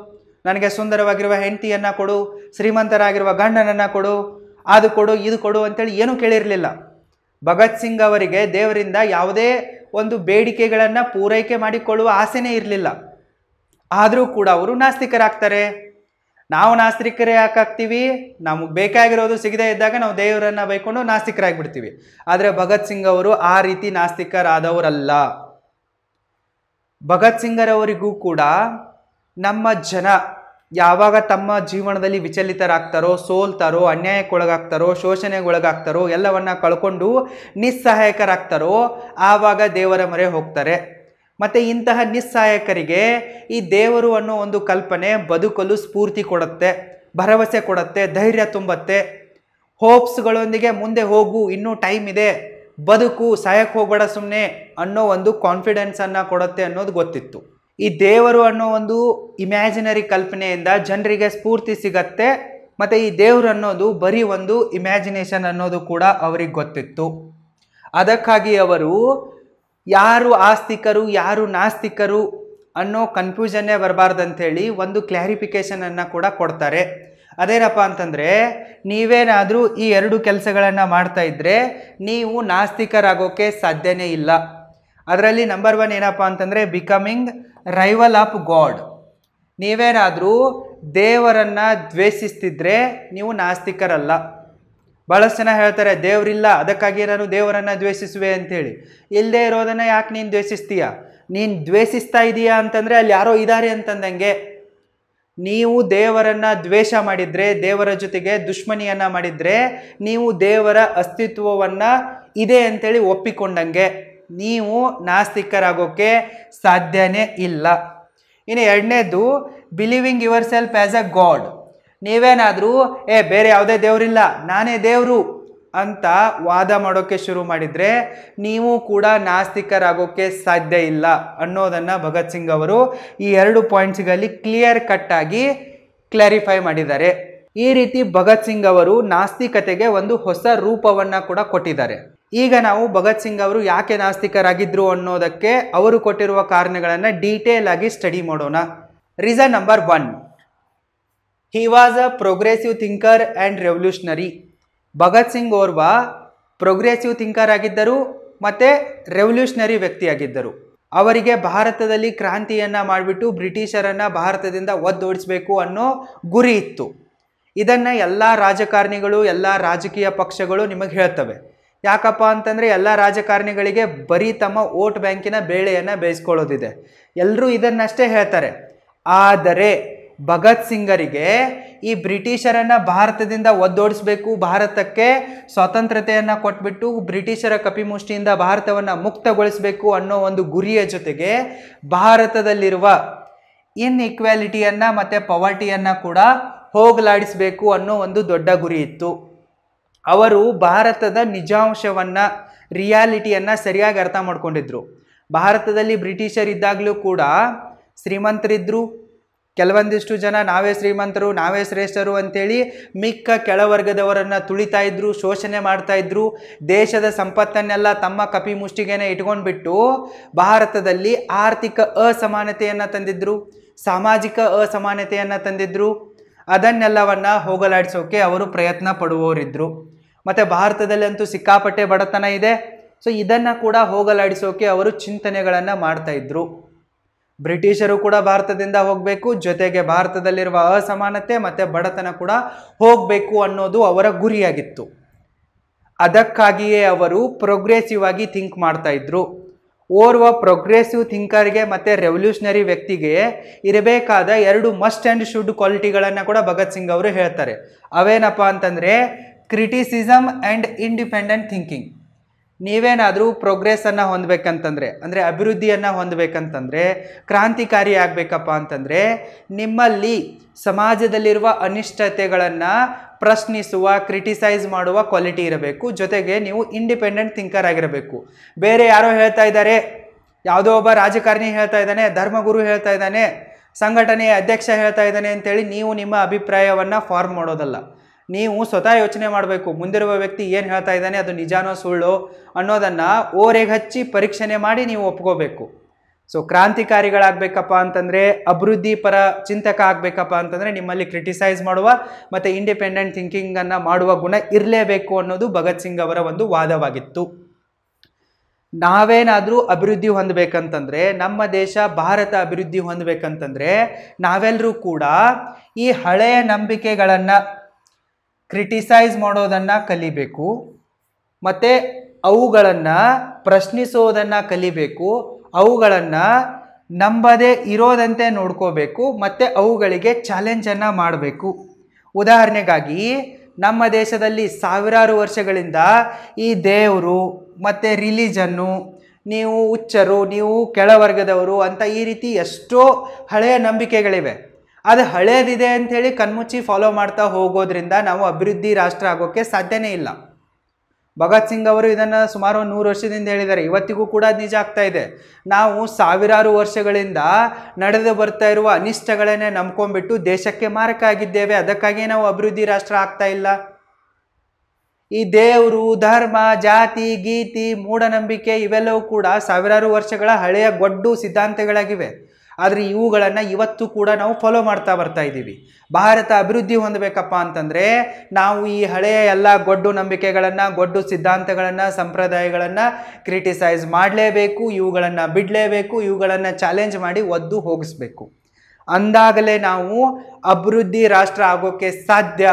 ನನಗೆ ಸುಂದರವಾಗಿರುವ ಹೆಂಡತಿಯನ್ನು ಕೊಡು, ಶ್ರೀಮಂತರಾಗಿರುವ ಗಂಡನನ್ನು ಕೊಡು, ಅದು ಕೊಡು ಇದು ಕೊಡು ಅಂತೇಳಿ ಏನೂ ಕೇಳಿರಲಿಲ್ಲ. ಭಗತ್ ಸಿಂಗ್ ಅವರಿಗೆ ದೇವರಿಂದ ಯಾವುದೇ ಒಂದು ಬೇಡಿಕೆಗಳನ್ನು ಪೂರೈಕೆ ಮಾಡಿಕೊಳ್ಳುವ ಆಸೆನೇ ಇರಲಿಲ್ಲ. ಆದರೂ ಕೂಡ ಅವರು ನಾಸ್ತಿಕರಾಗ್ತಾರೆ. ನಾವು ನಾಸ್ತಿಕರೇ ಯಾಕಾಗ್ತೀವಿ, ನಮಗೆ ಬೇಕಾಗಿರೋದು ಸಿಗದೇ ಇದ್ದಾಗ ನಾವು ದೇವರನ್ನು ಬೈಕೊಂಡು ನಾಸ್ತಿಕರಾಗಿಬಿಡ್ತೀವಿ. ಆದರೆ ಭಗತ್ ಸಿಂಗ್ ಅವರು ಆ ರೀತಿ ನಾಸ್ತಿಕರಾದವರಲ್ಲ. ಭಗತ್ ಸಿಂಗರವರಿಗೂ ಕೂಡ ನಮ್ಮ ಜನ ಯಾವಾಗ ತಮ್ಮ ಜೀವನದಲ್ಲಿ ವಿಚಲಿತರಾಗ್ತಾರೋ, ಸೋಲ್ತಾರೋ, ಅನ್ಯಾಯಕ್ಕೊಳಗಾಗ್ತಾರೋ, ಶೋಷಣೆಗೊಳಗಾಗ್ತಾರೋ, ಎಲ್ಲವನ್ನ ಕಳ್ಕೊಂಡು ನಿಸ್ಸಹಾಯಕರಾಗ್ತಾರೋ ಆವಾಗ ದೇವರ ಮೊರೆ ಹೋಗ್ತಾರೆ. ಮತ್ತು ಇಂತಹ ನಿಸ್ಸಹಾಯಕರಿಗೆ ಈ ದೇವರು ಅನ್ನೋ ಒಂದು ಕಲ್ಪನೆ ಬದುಕಲು ಸ್ಫೂರ್ತಿ ಕೊಡುತ್ತೆ, ಭರವಸೆ ಕೊಡುತ್ತೆ, ಧೈರ್ಯ ತುಂಬುತ್ತೆ. ಹೋಪ್ಸ್ಗಳೊಂದಿಗೆ ಮುಂದೆ ಹೋಗು, ಇನ್ನೂ ಟೈಮ್ ಇದೆ, ಬದುಕು, ಸಾಯಕ್ಕೆ ಹೋಗಬೇಡ ಸುಮ್ಮನೆ ಅನ್ನೋ ಒಂದು ಕಾನ್ಫಿಡೆನ್ಸನ್ನು ಕೊಡುತ್ತೆ ಅನ್ನೋದು ಗೊತ್ತಿತ್ತು. ಈ ದೇವರು ಅನ್ನೋ ಒಂದು ಇಮ್ಯಾಜಿನರಿ ಕಲ್ಪನೆಯಿಂದ ಜನರಿಗೆ ಸ್ಫೂರ್ತಿ ಸಿಗತ್ತೆ. ಮತ್ತು ಈ ದೇವರು ಅನ್ನೋದು ಬರೀ ಒಂದು ಇಮ್ಯಾಜಿನೇಷನ್ ಅನ್ನೋದು ಕೂಡ ಅವರಿಗೆ ಗೊತ್ತಿತ್ತು. ಅದಕ್ಕಾಗಿ ಅವರು ಯಾರು ಆಸ್ತಿಕರು ಯಾರು ನಾಸ್ತಿಕರು ಅನ್ನೋ ಕನ್ಫ್ಯೂಷನ್ನೇ ಬರಬಾರ್ದಂಥೇಳಿ ಒಂದು ಕ್ಲಾರಿಫಿಕೇಷನನ್ನು ಕೂಡ ಕೊಡ್ತಾರೆ. ಅದೇನಪ್ಪ ಅಂತಂದರೆ, ನೀವೇನಾದರೂ ಈ 2 ಕೆಲಸಗಳನ್ನು ಮಾಡ್ತಾ ಇದ್ದರೆ ನೀವು ನಾಸ್ತಿಕರಾಗೋಕ್ಕೆ ಸಾಧ್ಯನೇ ಇಲ್ಲ. ಅದರಲ್ಲಿ ನಂಬರ್ 1 ಏನಪ್ಪ ಅಂತಂದರೆ ಬಿಕಮಿಂಗ್ ರೈವಲ್ ಆಫ್ ಗಾಡ್. ನೀವೇನಾದರೂ ದೇವರನ್ನು ದ್ವೇಷಿಸ್ತಿದ್ರೆ ನೀವು ನಾಸ್ತಿಕರಲ್ಲ. ಭಾಳಷ್ಟು ಜನ ಹೇಳ್ತಾರೆ ದೇವರಿಲ್ಲ ಅದಕ್ಕಾಗಿ ನಾನು ದೇವರನ್ನು ದ್ವೇಷಿಸುವೆ ಅಂಥೇಳಿ. ಇಲ್ಲದೆ ಇರೋದನ್ನು ಯಾಕೆ ನೀನು ದ್ವೇಷಿಸ್ತೀಯ? ನೀನು ದ್ವೇಷಿಸ್ತಾ ಇದೀಯಾ ಅಂತಂದರೆ ಅಲ್ಲಿ ಯಾರೋ ಇದ್ದಾರೆ ಅಂತಂದಂಗೆ. ನೀವು ದೇವರನ್ನು ದ್ವೇಷ ಮಾಡಿದರೆ, ದೇವರ ಜೊತೆಗೆ ದುಶ್ಮನಿಯನ್ನು ಮಾಡಿದರೆ ನೀವು ದೇವರ ಅಸ್ತಿತ್ವವನ್ನು ಇದೆ ಅಂತೇಳಿ ಒಪ್ಪಿಕೊಂಡಂಗೆ. ನೀವು ನಾಸ್ತಿಕರಾಗೋಕ್ಕೆ ಸಾಧ್ಯನೇ ಇಲ್ಲ. ಇನ್ನು 2ನೇದು believing yourself as a god. ನೀವೇನಾದರೂ ಬೇರೆ ಯಾವುದೇ ದೇವರಿಲ್ಲ ನಾನೇ ದೇವರು ಅಂತ ವಾದ ಮಾಡೋಕ್ಕೆ ಶುರು ಮಾಡಿದರೆ ನೀವು ಕೂಡ ನಾಸ್ತಿಕರಾಗೋಕ್ಕೆ ಸಾಧ್ಯ ಇಲ್ಲ ಅನ್ನೋದನ್ನು ಭಗತ್ ಸಿಂಗ್ ಅವರು ಈ 2 ಪಾಯಿಂಟ್ಸ್ಗಳಲ್ಲಿ ಕ್ಲಿಯರ್ ಕಟ್ಟಾಗಿ ಕ್ಲಾರಿಫೈ ಮಾಡಿದ್ದಾರೆ. ಈ ರೀತಿ ಭಗತ್ ಸಿಂಗ್ ಅವರು ನಾಸ್ತಿಕತೆಗೆ ಒಂದು ಹೊಸ ರೂಪವನ್ನು ಕೂಡ ಕೊಟ್ಟಿದ್ದಾರೆ. ಈಗ ನಾವು ಭಗತ್ ಸಿಂಗ್ ಅವರು ಯಾಕೆ ನಾಸ್ತಿಕರಾಗಿದ್ರು ಅನ್ನೋದಕ್ಕೆ ಅವರು ಕೊಟ್ಟಿರುವ ಕಾರಣಗಳನ್ನು ಡೀಟೇಲ್ ಆಗಿ ಸ್ಟಡಿ ಮಾಡೋಣ. Reason number 1, he was a progressive thinker and revolutionary. Bhagat Singh ಓರ್ವ ಪ್ರೋಗ್ರೆಸಿವ್ ಥಿಂಕರ್ ಆಗಿದ್ದರು ಮತ್ತು ರೆವಲ್ಯೂಷನರಿ ವ್ಯಕ್ತಿಯಾಗಿದ್ದರು. ಅವರಿಗೆ ಭಾರತದಲ್ಲಿ ಕ್ರಾಂತಿಯನ್ನು ಮಾಡಿಬಿಟ್ಟು ಬ್ರಿಟಿಷರನ್ನು ಭಾರತದಿಂದ ಒದ್ದೋಡಿಸಬೇಕು ಅನ್ನೋ ಗುರಿ ಇತ್ತು. ಇದನ್ನು ಎಲ್ಲ ರಾಜಕಾರಣಿಗಳು, ಎಲ್ಲ ರಾಜಕೀಯ ಪಕ್ಷಗಳು ನಿಮಗೆ ಹೇಳ್ತವೆ. ಯಾಕಪ್ಪ ಅಂತಂದರೆ ಎಲ್ಲ ರಾಜಕಾರಣಿಗಳಿಗೆ ಬರೀ ತಮ್ಮ ವೋಟ್ ಬ್ಯಾಂಕಿನ ಬೇಳೆಯನ್ನು ಬೇಯಿಸ್ಕೊಳ್ಳೋದಿದೆ. ಎಲ್ಲರೂ ಇದನ್ನಷ್ಟೇ ಹೇಳ್ತಾರೆ. ಆದರೆ ಭಗತ್ ಸಿಂಗರಿಗೆ ಈ ಬ್ರಿಟಿಷರನ್ನು ಭಾರತದಿಂದ ಒದ್ದೋಡಿಸ್ಬೇಕು, ಭಾರತಕ್ಕೆ ಸ್ವಾತಂತ್ರ್ಯತೆಯನ್ನು ಕೊಟ್ಬಿಟ್ಟು ಬ್ರಿಟಿಷರ ಕಪಿಮುಷ್ಟಿಯಿಂದ ಭಾರತವನ್ನು ಮುಕ್ತಗೊಳಿಸಬೇಕು ಅನ್ನೋ ಒಂದು ಗುರಿಯ ಜೊತೆಗೆ ಭಾರತದಲ್ಲಿರುವ ಇನ್ಇಕ್ವಾಲಿಟಿಯನ್ನು ಮತ್ತು ಪವರ್ಟಿಯನ್ನು ಕೂಡ ಹೋಗಲಾಡಿಸಬೇಕು ಅನ್ನೋ ಒಂದು ದೊಡ್ಡ ಗುರಿ ಇತ್ತು. ಅವರು ಭಾರತದ ನಿಜಾಂಶವನ್ನು, ರಿಯಾಲಿಟಿಯನ್ನು ಸರಿಯಾಗಿ ಅರ್ಥ ಮಾಡ್ಕೊಂಡಿದ್ರು. ಭಾರತದಲ್ಲಿ ಬ್ರಿಟಿಷರಿದ್ದಾಗಲೂ ಕೂಡ ಶ್ರೀಮಂತರಿದ್ದರು, ಕೆಲವೊಂದಿಷ್ಟು ಜನ ನಾವೇ ಶ್ರೀಮಂತರು, ನಾವೇ ಶ್ರೇಷ್ಠರು ಅಂಥೇಳಿ ಮಿಕ್ಕ ಕೆಳವರ್ಗದವರನ್ನು ತುಳಿತಾ ಇದ್ರು, ಶೋಷಣೆ ಮಾಡ್ತಾಯಿದ್ರು. ದೇಶದ ಸಂಪತ್ತನ್ನೆಲ್ಲ ತಮ್ಮ ಕಪಿಮುಷ್ಟಿಗೆನೆ ಇಟ್ಕೊಂಡ್ಬಿಟ್ಟು ಭಾರತದಲ್ಲಿ ಆರ್ಥಿಕ ಅಸಮಾನತೆಯನ್ನು ತಂದಿದ್ರು, ಸಾಮಾಜಿಕ ಅಸಮಾನತೆಯನ್ನು ತಂದಿದ್ರು. ಅದನ್ನೆಲ್ಲವನ್ನು ಹೋಗಲಾಡಿಸೋಕೆ ಅವರು ಪ್ರಯತ್ನ ಪಡುವವರಿದ್ದರು. ಮತ್ತು ಭಾರತದಲ್ಲಂತೂ ಸಿಕ್ಕಾಪಟ್ಟೆ ಬಡತನ ಇದೆ. ಸೊ ಇದನ್ನು ಕೂಡ ಹೋಗಲಾಡಿಸೋಕೆ ಅವರು ಚಿಂತನೆಗಳನ್ನು ಮಾಡ್ತಾಯಿದ್ರು. ಬ್ರಿಟಿಷರು ಕೂಡ ಭಾರತದಿಂದ ಹೋಗಬೇಕು, ಜೊತೆಗೆ ಭಾರತದಲ್ಲಿರುವ ಅಸಮಾನತೆ ಮತ್ತು ಬಡತನ ಕೂಡ ಹೋಗಬೇಕು ಅನ್ನೋದು ಅವರ ಗುರಿಯಾಗಿತ್ತು. ಅದಕ್ಕಾಗಿಯೇ ಅವರು ಪ್ರೋಗ್ರೆಸಿವ್ ಆಗಿ ಥಿಂಕ್ ಮಾಡ್ತಾಯಿದ್ರು. ಓರ್ವ ಪ್ರೋಗ್ರೆಸಿವ್ ಥಿಂಕರ್ಗೆ ಮತ್ತು ರೆವಲ್ಯೂಷನರಿ ವ್ಯಕ್ತಿಗೆ ಇರಬೇಕಾದ 2 ಮಸ್ಟ್ ಆ್ಯಂಡ್ ಶುಡ್ ಕ್ವಾಲಿಟಿಗಳನ್ನು ಕೂಡ ಭಗತ್ ಸಿಂಗ್ ಅವರು ಹೇಳ್ತಾರೆ. ಅವೇನಪ್ಪ ಅಂತಂದರೆ ಕ್ರಿಟಿಸಿಸಮ್ ಆ್ಯಂಡ್ ಇಂಡಿಪೆಂಡೆಂಟ್ ಥಿಂಕಿಂಗ್. ನೀವೇನಾದರೂ ಪ್ರೋಗ್ರೆಸ್ಸನ್ನು ಹೊಂದಬೇಕಂತಂದರೆ, ಅಂದರೆ ಅಭಿವೃದ್ಧಿಯನ್ನು ಹೊಂದಬೇಕಂತಂದರೆ, ಕ್ರಾಂತಿಕಾರಿ ಆಗಬೇಕಪ್ಪ ಅಂತಂದರೆ ನಿಮ್ಮಲ್ಲಿ ಸಮಾಜದಲ್ಲಿರುವ ಅನಿಷ್ಟತೆಗಳನ್ನು ಪ್ರಶ್ನಿಸುವ, ಕ್ರಿಟಿಸೈಸ್ ಮಾಡುವ ಕ್ವಾಲಿಟಿ ಇರಬೇಕು. ಜೊತೆಗೆ ನೀವು ಇಂಡಿಪೆಂಡೆಂಟ್ ಥಿಂಕರ್ ಆಗಿರಬೇಕು. ಬೇರೆ ಯಾರೋ ಹೇಳ್ತಾ ಇದ್ದಾರೆ, ಯಾವುದೋ ಒಬ್ಬ ರಾಜಕಾರಣಿ ಹೇಳ್ತಾ ಇದ್ದಾನೆ, ಧರ್ಮಗುರು ಹೇಳ್ತಾ ಇದ್ದಾನೆ, ಸಂಘಟನೆಯ ಅಧ್ಯಕ್ಷ ಹೇಳ್ತಾ ಇದ್ದಾನೆ ಅಂತೇಳಿ ನೀವು ನಿಮ್ಮ ಅಭಿಪ್ರಾಯವನ್ನು ಫಾರ್ಮ್ ಮಾಡೋದಲ್ಲ. ನೀವು ಸ್ವತಃ ಯೋಚನೆ ಮಾಡಬೇಕು, ಮುಂದಿರುವ ವ್ಯಕ್ತಿ ಏನು ಹೇಳ್ತಾ ಇದ್ದಾನೆ ಅದು ನಿಜಾನೋ ಸುಳ್ಳು ಅನ್ನೋದನ್ನು ಓರೆಗೆ ಹಚ್ಚಿ ಪರೀಕ್ಷಣೆ ಮಾಡಿ ನೀವು ಒಪ್ಕೋಬೇಕು. ಸೊ ಕ್ರಾಂತಿಕಾರಿಗಳಾಗಬೇಕಪ್ಪ ಅಂತಂದರೆ, ಅಭಿವೃದ್ಧಿ ಪರ ಚಿಂತಕ ಆಗಬೇಕಪ್ಪ ಅಂತಂದರೆ ನಿಮ್ಮಲ್ಲಿ ಕ್ರಿಟಿಸೈಸ್ ಮಾಡುವ ಮತ್ತು ಇಂಡಿಪೆಂಡೆಂಟ್ ಥಿಂಕಿಂಗನ್ನು ಮಾಡುವ ಗುಣ ಇರಲೇಬೇಕು ಅನ್ನೋದು ಭಗತ್ ಸಿಂಗ್ ಅವರ ಒಂದು ವಾದವಾಗಿತ್ತು. ನಾವೇನಾದರೂ ಅಭಿವೃದ್ಧಿ ಹೊಂದಬೇಕಂತಂದರೆ, ನಮ್ಮ ದೇಶ ಭಾರತ ಅಭಿವೃದ್ಧಿ ಹೊಂದಬೇಕಂತಂದರೆ ನಾವೆಲ್ಲರೂ ಕೂಡ ಈ ಹಳೆಯ ನಂಬಿಕೆಗಳನ್ನು ಕ್ರಿಟಿಸೈಸ್ ಮಾಡೋದನ್ನು ಕಲಿಬೇಕು, ಮತ್ತು ಅವುಗಳನ್ನು ಪ್ರಶ್ನಿಸೋದನ್ನು ಕಲಿಬೇಕು, ಅವುಗಳನ್ನು ನಂಬದೇ ಇರೋದಂತೆ ನೋಡ್ಕೋಬೇಕು, ಮತ್ತು ಅವುಗಳಿಗೆ ಚಾಲೆಂಜನ್ನು ಮಾಡಬೇಕು. ಉದಾಹರಣೆಗಾಗಿ ನಮ್ಮ ದೇಶದಲ್ಲಿ ಸಾವಿರಾರು ವರ್ಷಗಳಿಂದ ಈ ದೇವರು ಮತ್ತು ರಿಲಿಜನ್ನು, ನೀವು ಹುಚ್ಚರು, ನೀವು ಕೆಳವರ್ಗದವರು ಅಂತ ಈ ರೀತಿ ಎಷ್ಟೋ ಹಳೆಯ ನಂಬಿಕೆಗಳಿವೆ. ಅದು ಹಳೇದಿದೆ ಅಂಥೇಳಿ ಕಣ್ಮುಚ್ಚಿ ಫಾಲೋ ಮಾಡ್ತಾ ಹೋಗೋದ್ರಿಂದ ನಾವು ಅಭಿವೃದ್ಧಿ ರಾಷ್ಟ್ರ ಆಗೋಕ್ಕೆ ಸಾಧ್ಯನೇ ಇಲ್ಲ. ಭಗತ್ ಸಿಂಗ್ ಅವರು ಇದನ್ನು ಸುಮಾರು 100 ವರ್ಷದಿಂದ ಹೇಳಿದ್ದಾರೆ. ಇವತ್ತಿಗೂ ಕೂಡ ನಿಜ ಆಗ್ತಾ ಇದೆ. ನಾವು ಸಾವಿರಾರು ವರ್ಷಗಳಿಂದ ನಡೆದು ಬರ್ತಾ ಇರುವ ಅನಿಷ್ಟಗಳನ್ನೇ ನಂಬ್ಕೊಂಡ್ಬಿಟ್ಟು ದೇಶಕ್ಕೆ ಮಾರಕ ಆಗಿದ್ದೇವೆ. ಅದಕ್ಕಾಗಿ ನಾವು ಅಭಿವೃದ್ಧಿ ರಾಷ್ಟ್ರ ಆಗ್ತಾ ಇಲ್ಲ. ಈ ದೇವರು, ಧರ್ಮ, ಜಾತಿ, ಗೀತಿ, ಮೂಢನಂಬಿಕೆ ಇವೆಲ್ಲವೂ ಕೂಡ ಸಾವಿರಾರು ವರ್ಷಗಳ ಹಳೆಯ ಗೊಡ್ಡು ಸಿದ್ಧಾಂತಗಳಾಗಿವೆ. ಆದರೆ ಇವುಗಳನ್ನು ಇವತ್ತು ಕೂಡ ನಾವು ಫಾಲೋ ಮಾಡ್ತಾ ಬರ್ತಾ ಇದ್ದೀವಿ. ಭಾರತ ಅಭಿವೃದ್ಧಿ ಹೊಂದಬೇಕಪ್ಪ ಅಂತಂದರೆ ನಾವು ಈ ಹಳೆಯ ಎಲ್ಲ ಗೊಡ್ಡು ನಂಬಿಕೆಗಳನ್ನು, ಗೊಡ್ಡು ಸಿದ್ಧಾಂತಗಳನ್ನು, ಸಂಪ್ರದಾಯಗಳನ್ನು ಕ್ರಿಟಿಸೈಸ್ ಮಾಡಲೇಬೇಕು, ಇವುಗಳನ್ನು ಬಿಡಲೇಬೇಕು, ಇವುಗಳನ್ನು ಚಾಲೆಂಜ್ ಮಾಡಿ ಒದ್ದು ಹೋಗಿಸ್ಬೇಕು. ಅಂದಾಗಲೇ ನಾವು ಅಭಿವೃದ್ಧಿ ರಾಷ್ಟ್ರ ಆಗೋಕ್ಕೆ ಸಾಧ್ಯ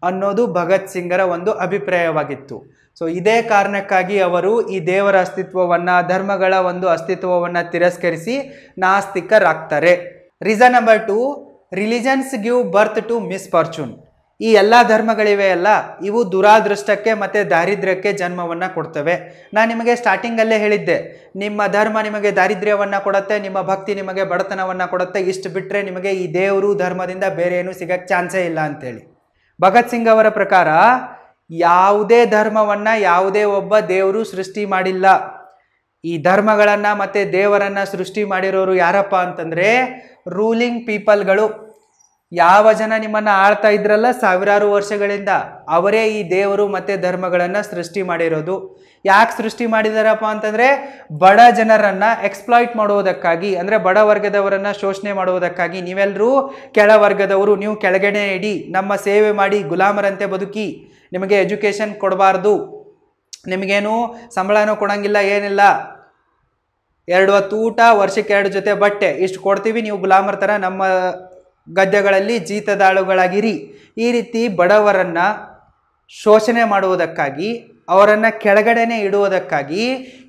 ಅನ್ನೋದು ಭಗತ್ ಸಿಂಗರ ಒಂದು ಅಭಿಪ್ರಾಯವಾಗಿತ್ತು. ಸೊ ಇದೇ ಕಾರಣಕ್ಕಾಗಿ ಅವರು ಈ ದೇವರ ಅಸ್ತಿತ್ವವನ್ನು, ಧರ್ಮಗಳ ಒಂದು ಅಸ್ತಿತ್ವವನ್ನು ತಿರಸ್ಕರಿಸಿ ನಾಸ್ತಿಕರಾಗ್ತಾರೆ. Reason number 2, religions give birth to misfortune. ಈ ಎಲ್ಲ ಧರ್ಮಗಳಿವೆ ಅಲ್ಲ, ಇವು ದುರಾದೃಷ್ಟಕ್ಕೆ ಮತ್ತು ದಾರಿದ್ರ್ಯಕ್ಕೆ ಜನ್ಮವನ್ನು ಕೊಡ್ತವೆ. ನಾನು ನಿಮಗೆ ಸ್ಟಾರ್ಟಿಂಗಲ್ಲೇ ಹೇಳಿದ್ದೆ, ನಿಮ್ಮ ಧರ್ಮ ನಿಮಗೆ ದಾರಿದ್ರ್ಯವನ್ನು ಕೊಡುತ್ತೆ, ನಿಮ್ಮ ಭಕ್ತಿ ನಿಮಗೆ ಬಡತನವನ್ನು ಕೊಡುತ್ತೆ, ಇಷ್ಟು ಬಿಟ್ಟರೆ ನಿಮಗೆ ಈ ದೇವರು ಧರ್ಮದಿಂದ ಬೇರೆ ಏನೂ ಸಿಗೋಕ್ಕೆ ಚಾನ್ಸೇ ಇಲ್ಲ ಅಂಥೇಳಿ. ಭಗತ್ ಸಿಂಗ್ ಅವರ ಪ್ರಕಾರ ಯಾವುದೇ ಧರ್ಮವನ್ನು ಯಾವುದೇ ಒಬ್ಬ ದೇವರು ಸೃಷ್ಟಿ ಮಾಡಿಲ್ಲ. ಈ ಧರ್ಮಗಳನ್ನು ಮತ್ತು ದೇವರನ್ನು ಸೃಷ್ಟಿ ಮಾಡಿರೋರು ಯಾರಪ್ಪ ಅಂತಂದರೆ ರೂಲಿಂಗ್ ಪೀಪಲ್ಗಳು. ಯಾವ ಜನ ನಿಮ್ಮನ್ನು ಆಳ್ತಾ ಇದ್ರಲ್ಲ ಸಾವಿರಾರು ವರ್ಷಗಳಿಂದ, ಅವರೇ ಈ ದೇವರು ಮತ್ತು ಧರ್ಮಗಳನ್ನು ಸೃಷ್ಟಿ ಮಾಡಿರೋದು. ಯಾಕೆ ಸೃಷ್ಟಿ ಮಾಡಿದಾರಪ್ಪ ಅಂತಂದರೆ ಬಡ ಜನರನ್ನು ಎಕ್ಸ್ಪ್ಲಾಯ್ಟ್ ಮಾಡುವುದಕ್ಕಾಗಿ, ಅಂದರೆ ಬಡ ವರ್ಗದವರನ್ನು ಶೋಷಣೆ ಮಾಡುವುದಕ್ಕಾಗಿ. ನೀವೆಲ್ಲರೂ ಕೆಳವರ್ಗದವರು, ನೀವು ಕೆಳಗಡೆ ಇಡಿ, ನಮ್ಮ ಸೇವೆ ಮಾಡಿ, ಗುಲಾಮರಂತೆ ಬದುಕಿ, ನಿಮಗೆ ಎಜುಕೇಷನ್ ಕೊಡಬಾರ್ದು, ನಿಮಗೇನು ಸಂಬಳನೂ ಕೊಡೋಂಗಿಲ್ಲ, ಏನಿಲ್ಲ, 2 ಹೊತ್ತು ಊಟ, ವರ್ಷಕ್ಕೆ 2 ಜೊತೆ ಬಟ್ಟೆ, ಇಷ್ಟು ಕೊಡ್ತೀವಿ, ನೀವು ಗುಲಾಮರ ಥರ ನಮ್ಮ ಗದ್ದೆಗಳಲ್ಲಿ ಜೀತದಾಳುಗಳಾಗಿರಿ. ಈ ರೀತಿ ಬಡವರನ್ನು ಶೋಷಣೆ ಮಾಡುವುದಕ್ಕಾಗಿ, ಅವರನ್ನು ಕೆಳಗಡೆನೆ ಇಡುವುದಕ್ಕಾಗಿ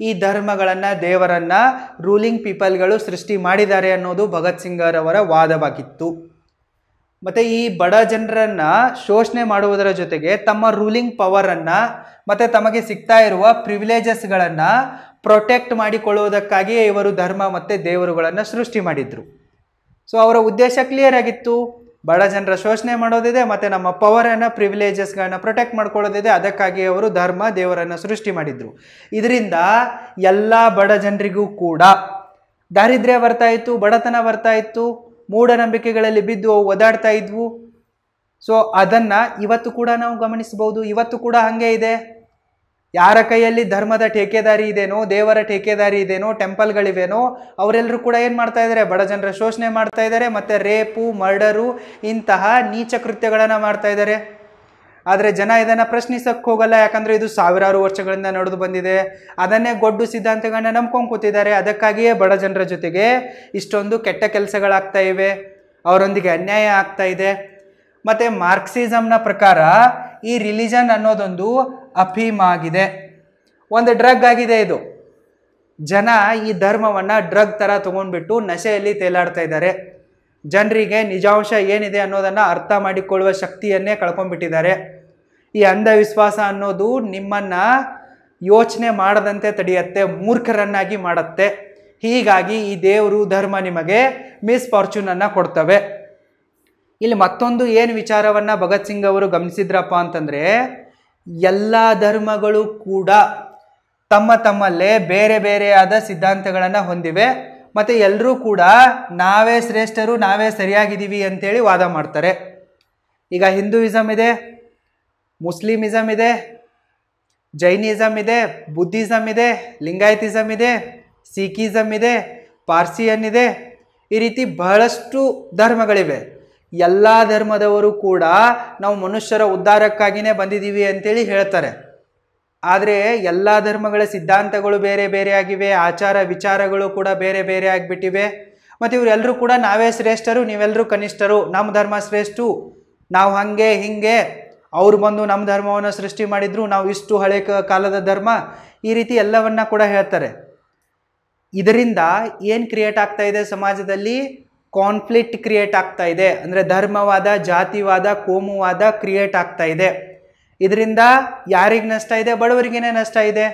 ಈ ಧರ್ಮಗಳನ್ನು, ದೇವರನ್ನು ರೂಲಿಂಗ್ ಪೀಪಲ್ಗಳು ಸೃಷ್ಟಿ ಮಾಡಿದ್ದಾರೆ ಅನ್ನೋದು ಭಗತ್ ಸಿಂಗರವರ ವಾದವಾಗಿತ್ತು. ಮತ್ತು ಈ ಬಡ ಜನರನ್ನು ಶೋಷಣೆ ಮಾಡುವುದರ ಜೊತೆಗೆ ತಮ್ಮ ರೂಲಿಂಗ್ ಪವರನ್ನು ಮತ್ತು ತಮಗೆ ಸಿಗ್ತಾ ಇರುವ ಪ್ರಿವಿಲೇಜಸ್ಗಳನ್ನು ಪ್ರೊಟೆಕ್ಟ್ ಮಾಡಿಕೊಳ್ಳುವುದಕ್ಕಾಗಿ ಇವರು ಧರ್ಮ ಮತ್ತು ದೇವರುಗಳನ್ನು ಸೃಷ್ಟಿ ಮಾಡಿದರು. ಸೊ ಅವರ ಉದ್ದೇಶ ಕ್ಲಿಯರ್ ಆಗಿತ್ತು, ಬಡ ಜನರ ಶೋಷಣೆ ಮಾಡೋದಿದೆ ಮತ್ತು ನಮ್ಮ ಪವರನ್ನು, ಪ್ರಿವಿಲೇಜಸ್ಗಳನ್ನ ಪ್ರೊಟೆಕ್ಟ್ ಮಾಡ್ಕೊಳ್ಳೋದಿದೆ. ಅದಕ್ಕಾಗಿ ಅವರು ಧರ್ಮ, ದೇವರನ್ನು ಸೃಷ್ಟಿ ಮಾಡಿದರು. ಇದರಿಂದ ಎಲ್ಲ ಬಡ ಜನರಿಗೂ ಕೂಡ ದಾರಿದ್ರ್ಯ ಬರ್ತಾ ಇತ್ತು, ಬಡತನ ಬರ್ತಾ ಇತ್ತು, ಮೂಢನಂಬಿಕೆಗಳಲ್ಲಿ ಬಿದ್ದು ಒದಾಡ್ತಾ ಇದ್ವು. ಸೊ ಅದನ್ನು ಇವತ್ತು ಕೂಡ ನಾವು ಗಮನಿಸಬಹುದು. ಇವತ್ತು ಕೂಡ ಹಾಗೆ ಇದೆ. ಯಾರ ಕೈಯಲ್ಲಿ ಧರ್ಮದ ಠೇಕೆದಾರಿ ಇದೇನೋ, ದೇವರ ಠೇಕೆದಾರಿ ಇದೇನೋ, ಟೆಂಪಲ್ಗಳಿವೇನೋ, ಅವರೆಲ್ಲರೂ ಕೂಡ ಏನು ಮಾಡ್ತಾ ಇದ್ದಾರೆ, ಬಡ ಜನರ ಶೋಷಣೆ ಮಾಡ್ತಾ ಇದ್ದಾರೆ ಮತ್ತು ರೇಪು, ಮರ್ಡರು ಇಂತಹ ನೀಚ ಕೃತ್ಯಗಳನ್ನು ಮಾಡ್ತಾ ಇದ್ದಾರೆ. ಆದರೆ ಜನ ಇದನ್ನು ಪ್ರಶ್ನಿಸಕ್ಕೆ ಹೋಗಲ್ಲ, ಯಾಕಂದರೆ ಇದು ಸಾವಿರಾರು ವರ್ಷಗಳಿಂದ ನಡೆದು ಬಂದಿದೆ. ಅದನ್ನೇ ಗೊಡ್ಡು ಸಿದ್ಧಾಂತಗಳನ್ನ ನಂಬ್ಕೊಂಡು ಕೂತಿದ್ದಾರೆ. ಅದಕ್ಕಾಗಿಯೇ ಬಡ ಜನರ ಜೊತೆಗೆ ಇಷ್ಟೊಂದು ಕೆಟ್ಟ ಕೆಲಸಗಳಾಗ್ತಾ ಇವೆ, ಅವರೊಂದಿಗೆ ಅನ್ಯಾಯ ಆಗ್ತಾ ಇದೆ. ಮತ್ತು ಮಾರ್ಕ್ಸಿಸಮ್ನ ಪ್ರಕಾರ ಈ ರಿಲಿಜನ್ ಅನ್ನೋದೊಂದು ಅಫೀಮ್ ಆಗಿದೆ, ಒಂದು ಡ್ರಗ್ ಆಗಿದೆ. ಇದು ಜನ ಈ ಧರ್ಮವನ್ನು ಡ್ರಗ್ ಥರ ತೊಗೊಂಡ್ಬಿಟ್ಟು ನಶೆಯಲ್ಲಿ ತೇಲಾಡ್ತಾ ಇದ್ದಾರೆ. ಜನರಿಗೆ ನಿಜಾಂಶ ಏನಿದೆ ಅನ್ನೋದನ್ನು ಅರ್ಥ ಮಾಡಿಕೊಳ್ಳುವ ಶಕ್ತಿಯನ್ನೇ ಕಳ್ಕೊಂಡ್ಬಿಟ್ಟಿದ್ದಾರೆ. ಈ ಅಂಧವಿಶ್ವಾಸ ಅನ್ನೋದು ನಿಮ್ಮನ್ನು ಯೋಚನೆ ಮಾಡದಂತೆ ತಡೆಯುತ್ತೆ, ಮೂರ್ಖರನ್ನಾಗಿ ಮಾಡುತ್ತೆ. ಹೀಗಾಗಿ ಈ ದೇವರು, ಧರ್ಮ ನಿಮಗೆ ಮಿಸ್ಫಾರ್ಚೂನನ್ನು ಕೊಡ್ತವೆ. ಇಲ್ಲಿ ಮತ್ತೊಂದು ಏನು ವಿಚಾರವನ್ನು ಭಗತ್ ಸಿಂಗ್ ಅವರು ಗಮನಿಸಿದ್ರಪ್ಪ ಅಂತಂದರೆ, ಎಲ್ಲ ಧರ್ಮಗಳು ಕೂಡ ತಮ್ಮ ತಮ್ಮಲ್ಲೇ ಬೇರೆ ಬೇರೆಯಾದ ಸಿದ್ಧಾಂತಗಳನ್ನು ಹೊಂದಿವೆ ಮತ್ತು ಎಲ್ಲರೂ ಕೂಡ ನಾವೇ ಶ್ರೇಷ್ಠರು, ನಾವೇ ಸರಿಯಾಗಿದ್ದೀವಿ ಅಂತೇಳಿ ವಾದ ಮಾಡ್ತಾರೆ. ಈಗ ಹಿಂದೂಯಿಸಮ್ ಇದೆ, ಮುಸ್ಲಿಮಿಸಮ್ ಇದೆ, ಜೈನಿಸಮ್ ಇದೆ, ಬುದ್ಧಿಸಮ್ ಇದೆ, ಲಿಂಗಾಯತಿಸಮ್ ಇದೆ, ಸಿಖಿಸಮ್ ಇದೆ, ಪಾರ್ಸಿಯನ್ ಇದೆ. ಈ ರೀತಿ ಬಹಳಷ್ಟು ಧರ್ಮಗಳಿವೆ. ಎಲ್ಲ ಧರ್ಮದವರು ಕೂಡ ನಾವು ಮನುಷ್ಯರ ಉದ್ಧಾರಕ್ಕಾಗಿಯೇ ಬಂದಿದ್ದೀವಿ ಅಂತೇಳಿ ಹೇಳ್ತಾರೆ. ಆದರೆ ಎಲ್ಲ ಧರ್ಮಗಳ ಸಿದ್ಧಾಂತಗಳು ಬೇರೆ ಬೇರೆ ಆಗಿವೆ, ಆಚಾರ ವಿಚಾರಗಳು ಕೂಡ ಬೇರೆ ಬೇರೆ ಆಗಿಬಿಟ್ಟಿವೆ. ಮತ್ತು ಇವರೆಲ್ಲರೂ ಕೂಡ ನಾವೇ ಶ್ರೇಷ್ಠರು, ನೀವೆಲ್ಲರೂ ಕನಿಷ್ಠರು, ನಮ್ಮ ಧರ್ಮ ಶ್ರೇಷ್ಠ, ನಾವು ಹಾಗೆ ಹೀಗೆ, ಅವ್ರು ಬಂದು ನಮ್ಮ ಧರ್ಮವನ್ನು ಸೃಷ್ಟಿ ಮಾಡಿದ್ರು, ನಾವು ಇಷ್ಟು ಹಳೆ ಕಾಲದ ಧರ್ಮ, ಈ ರೀತಿ ಎಲ್ಲವನ್ನ ಕೂಡ ಹೇಳ್ತಾರೆ. ಇದರಿಂದ ಏನು ಕ್ರಿಯೇಟ್ ಆಗ್ತಾ ಇದೆ ಸಮಾಜದಲ್ಲಿ? ಕಾನ್ಫ್ಲಿಕ್ಟ್ ಕ್ರಿಯೇಟ್ ಆಗ್ತಾ ಇದೆ. ಅಂದರೆ ಧರ್ಮವಾದ, ಜಾತಿವಾದ, ಕೋಮುವಾದ ಕ್ರಿಯೇಟ್ ಆಗ್ತಾ ಇದೆ. ಇದರಿಂದ ಯಾರಿಗೆ ನಷ್ಟ ಇದೆ? ಬಡವರಿಗೇನೆ ನಷ್ಟ ಇದೆ.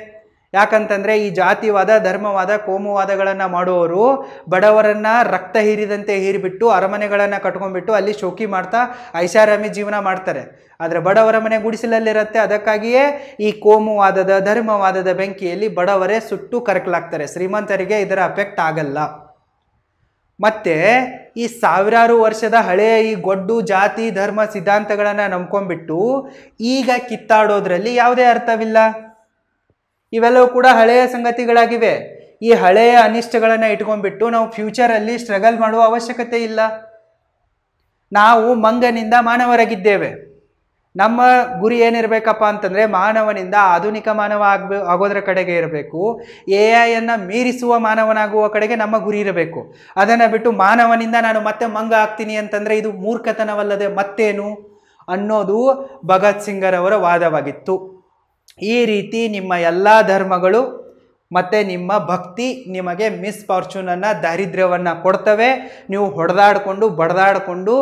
ಯಾಕಂತಂದರೆ ಈ ಜಾತಿವಾದ, ಧರ್ಮವಾದ, ಕೋಮುವಾದಗಳನ್ನು ಮಾಡುವವರು ಬಡವರನ್ನು ರಕ್ತ ಹೀರಿದಂತೆ ಹೀರಿಬಿಟ್ಟು ಅರಮನೆಗಳನ್ನು ಕಟ್ಕೊಂಡ್ಬಿಟ್ಟು ಅಲ್ಲಿ ಶೋಕಿ ಮಾಡ್ತಾ ಐಷಾರಾಮಿ ಜೀವನ ಮಾಡ್ತಾರೆ. ಆದರೆ ಬಡವರ ಮನೆ ಗುಡಿಸಲಲ್ಲಿರುತ್ತೆ. ಅದಕ್ಕಾಗಿಯೇ ಈ ಕೋಮುವಾದದ, ಧರ್ಮವಾದದ ಬೆಂಕಿಯಲ್ಲಿ ಬಡವರೇ ಸುಟ್ಟು ಕರಕಲಾಗ್ತಾರೆ. ಶ್ರೀಮಂತರಿಗೆ ಇದರ ಅಫೆಕ್ಟ್ ಆಗಲ್ಲ. ಮತ್ತು ಈ ಸಾವಿರಾರು ವರ್ಷದ ಹಳೆಯ ಈ ಗೊಡ್ಡು ಜಾತಿ ಧರ್ಮ ಸಿದ್ಧಾಂತಗಳನ್ನು ನಂಬ್ಕೊಂಡ್ಬಿಟ್ಟು ಈಗ ಕಿತ್ತಾಡೋದ್ರಲ್ಲಿ ಯಾವುದೇ ಅರ್ಥವಿಲ್ಲ. ಇವೆಲ್ಲವೂ ಕೂಡ ಹಳೆಯ ಸಂಗತಿಗಳಾಗಿವೆ. ಈ ಹಳೆಯ ಅನಿಷ್ಟಗಳನ್ನು ಇಟ್ಕೊಂಡ್ಬಿಟ್ಟು ನಾವು ಫ್ಯೂಚರಲ್ಲಿ ಸ್ಟ್ರಗಲ್ ಮಾಡುವ ಅವಶ್ಯಕತೆ ಇಲ್ಲ. ನಾವು ಮಂಗನಿಂದ ಮಾನವರಾಗಿದ್ದೇವೆ. ನಮ್ಮ ಗುರಿ ಏನಿರಬೇಕಪ್ಪ ಅಂತಂದರೆ ಮಾನವನಿಂದ ಆಧುನಿಕ ಮಾನವ ಆಗೋದ್ರ ಕಡೆಗೆ ಇರಬೇಕು. AI ಮೀರಿಸುವ ಮಾನವನಾಗುವ ಕಡೆಗೆ ನಮ್ಮ ಗುರಿ ಇರಬೇಕು. ಅದನ್ನು ಬಿಟ್ಟು ಮಾನವನಿಂದ ನಾನು ಮತ್ತೆ ಮಂಗ ಆಗ್ತೀನಿ ಅಂತಂದರೆ ಇದು ಮೂರ್ಖತನವಲ್ಲದೆ ಮತ್ತೇನು ಅನ್ನೋದು ಭಗತ್ ಸಿಂಗರವರ ವಾದವಾಗಿತ್ತು. ಈ ರೀತಿ ನಿಮ್ಮ ಎಲ್ಲ ಧರ್ಮಗಳು ಮತ್ತು ನಿಮ್ಮ ಭಕ್ತಿ ನಿಮಗೆ ಮಿಸ್ಫಾರ್ಚೂನನ್ನು, ದಾರಿದ್ರ್ಯವನ್ನು ಕೊಡ್ತವೆ. ನೀವು ಹೊಡೆದಾಡಿಕೊಂಡು ಬಡದಾಡಿಕೊಂಡು